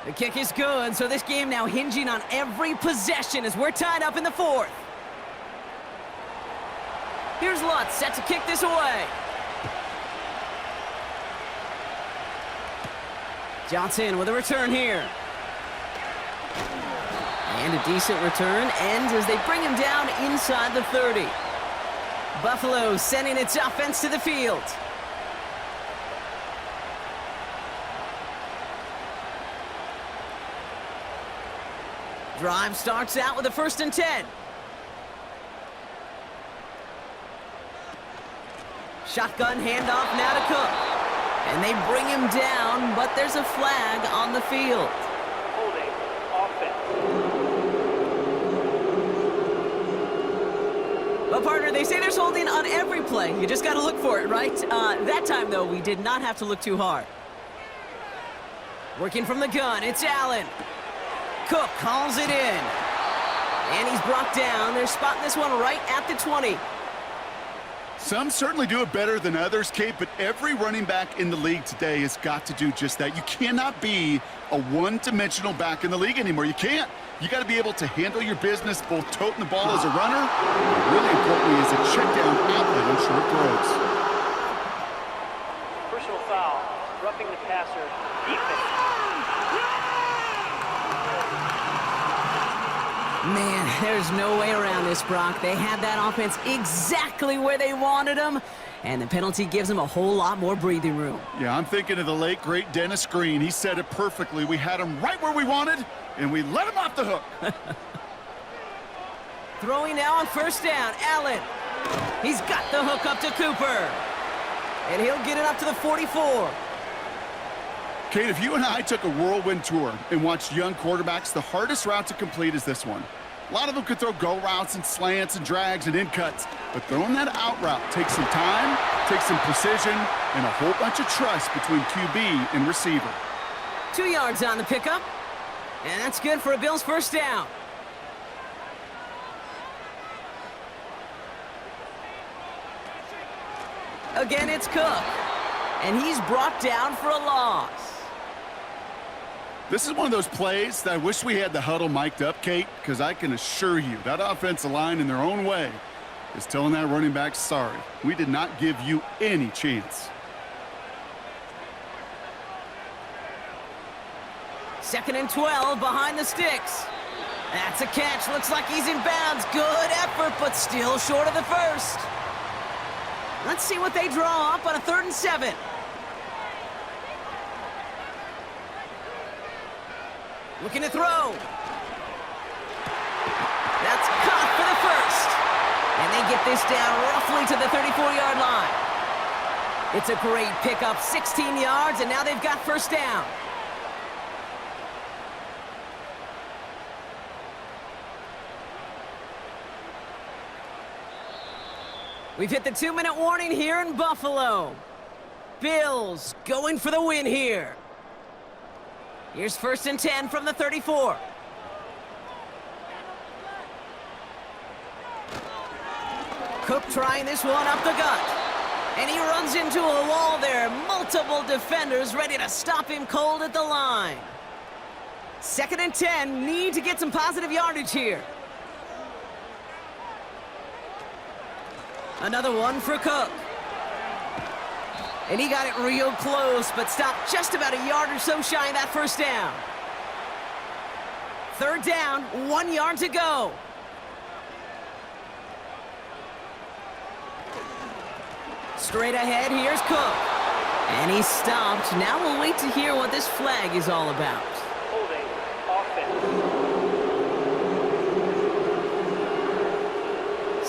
The kick is good, so this game now hinging on every possession as we're tied up in the fourth. Here's Lutz set to kick this away. Johnson with a return here. And a decent return ends as they bring him down inside the 30. Buffalo sending its offense to the field. Drive starts out with a 1st and 10. Shotgun handoff now to Cook. And they bring him down, but there's a flag on the field. Holding. Offense. Well, partner, they say there's holding on every play. You just got to look for it, right? That time, though, we did not have to look too hard. Working from the gun, it's Allen. Cook calls it in. And he's brought down. They're spotting this one right at the 20. Some certainly do it better than others, Kate, but every running back in the league today has got to do just that. You cannot be a one-dimensional back in the league anymore. You can't. You got to be able to handle your business, both toting the ball as a runner, and really importantly as a check-down outlet on short throws. Personal foul. Roughing the passer. Defense. Man, there's no way around this, Brock. They had that offense exactly where they wanted them, and the penalty gives them a whole lot more breathing room. Yeah, I'm thinking of the late, great Dennis Green. He said it perfectly. We had him right where we wanted, and we let him off the hook. Throwing now on 1st down, Allen. He's got the hook up to Cooper, and he'll get it up to the 44. Kate, if you and I took a whirlwind tour and watched young quarterbacks, the hardest route to complete is this one. A lot of them could throw go routes and slants and drags and in cuts, but throwing that out route takes some time, takes some precision, and a whole bunch of trust between QB and receiver. 2 yards on the pickup, and that's good for a Bills 1st down. Again, it's Cook, and he's brought down for a loss. This is one of those plays that I wish we had the huddle mic'd up, Kate, because I can assure you that offensive line in their own way is telling that running back, sorry, we did not give you any chance. 2nd and 12 behind the sticks. That's a catch. Looks like he's in bounds. Good effort, but still short of the 1st. Let's see what they draw up on a 3rd and 7. Looking to throw. That's caught for the 1st. And they get this down roughly to the 34-yard line. It's a great pickup, 16 yards, and now they've got 1st down. We've hit the 2-minute warning here in Buffalo. Bills going for the win here. Here's 1st and 10 from the 34. Cook trying this one up the gut. And he runs into a wall there. Multiple defenders ready to stop him cold at the line. 2nd and 10, need to get some positive yardage here. Another one for Cook. And he got it real close, but stopped just about a yard or so shy of that 1st down. 3rd down, 1 yard to go. Straight ahead, here's Cook. And he stopped. Now we'll wait to hear what this flag is all about. Holding. Offense.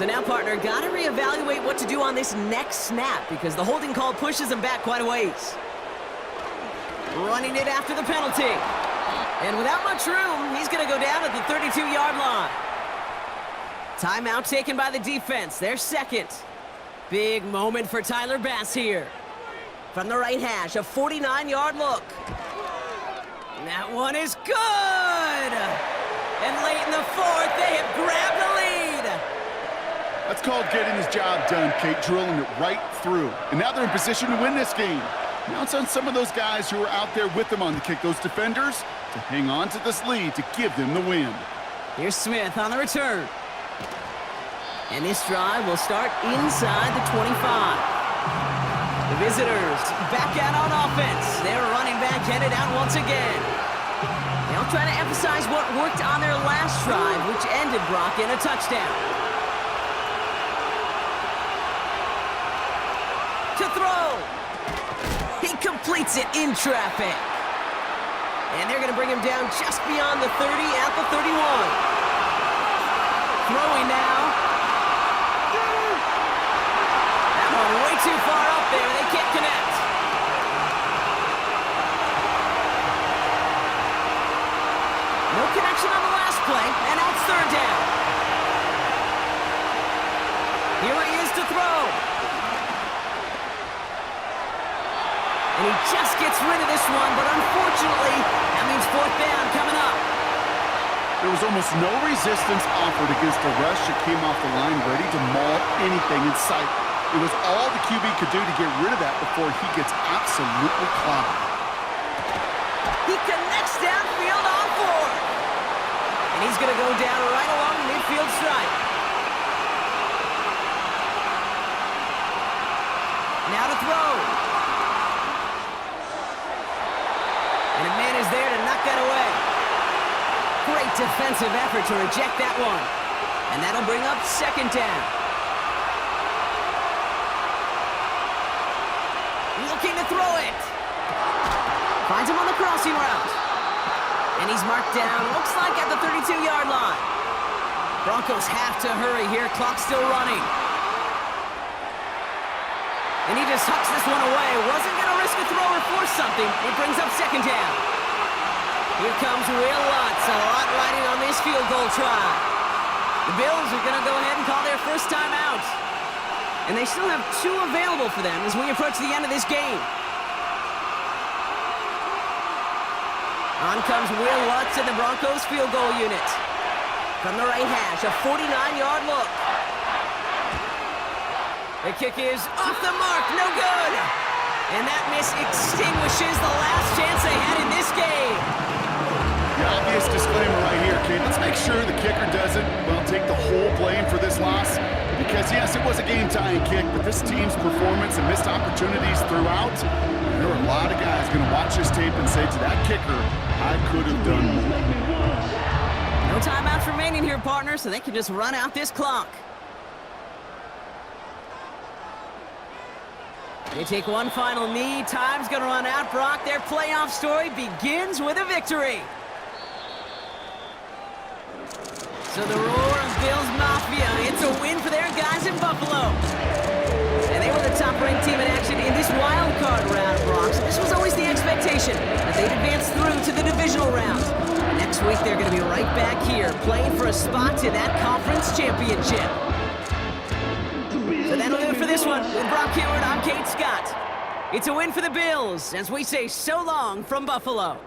So now, partner, got to reevaluate what to do on this next snap because the holding call pushes him back quite a ways. Running it after the penalty. And without much room, he's going to go down at the 32-yard line. Timeout taken by the defense. Their second. Big moment for Tyler Bass here. From the right hash, a 49-yard look. And that one is good! And late in the fourth, they have grabbed the lead. That's called getting his job done, Kate, drilling it right through. And now they're in position to win this game. Now it's on some of those guys who are out there with them on the kick, those defenders, to hang on to this lead to give them the win. Here's Smith on the return. And this drive will start inside the 25. The visitors back out on offense. Their running back headed out once again. They'll try to emphasize what worked on their last drive, which ended Brock in a touchdown. To throw. He completes it in traffic. And they're going to bring him down just beyond the 30 at the 31. Throwing now. That one way too far up there. They can't connect. No connection on the last play, and now it's third down. Here he is to throw. And he just gets rid of this one, but unfortunately, that means fourth down coming up. There was almost no resistance offered against a rush that came off the line ready to maul anything in sight. It was all the QB could do to get rid of that before he gets absolutely clobbered. He connects downfield on fourth. And he's going to go down right along the midfield stripe. Now to throw. And a man is there to knock that away. Great defensive effort to reject that one. And that'll bring up second down. Looking to throw it. Finds him on the crossing route. And he's marked down, looks like at the 32-yard line. Broncos have to hurry here. Clock's still running. And he just hucks this one away. Wasn't going to risk a throw or force something. It brings up second down. Here comes Will Lutz. A lot riding on this field goal try. The Bills are going to go ahead and call their first timeout. And they still have 2 available for them as we approach the end of this game. On comes Will Lutz and the Broncos field goal unit. From the right hash, a 49-yard look. The kick is off the mark, no good. And that miss extinguishes the last chance they had in this game. The obvious disclaimer right here, kid. Let's make sure the kicker doesn't, well, take the whole blame for this loss. Because, yes, it was a game-tying kick, but this team's performance and missed opportunities throughout, there are a lot of guys going to watch this tape and say to that kicker, I could have done more. No timeouts remaining here, partner, so they can just run out this clock. They take one final knee. Time's going to run out. Brock, their playoff story begins with a victory. So the roar of Bills Mafia, it's a win for their guys in Buffalo. And they were the top-ranked team in action in this wild card round, Brock. So this was always the expectation, that they'd advance through to the divisional round. Next week, they're going to be right back here, playing for a spot in that conference championship. So that'll do it for this one. With Brock Heward, I'm Kate Scott. It's a win for the Bills as we say so long from Buffalo.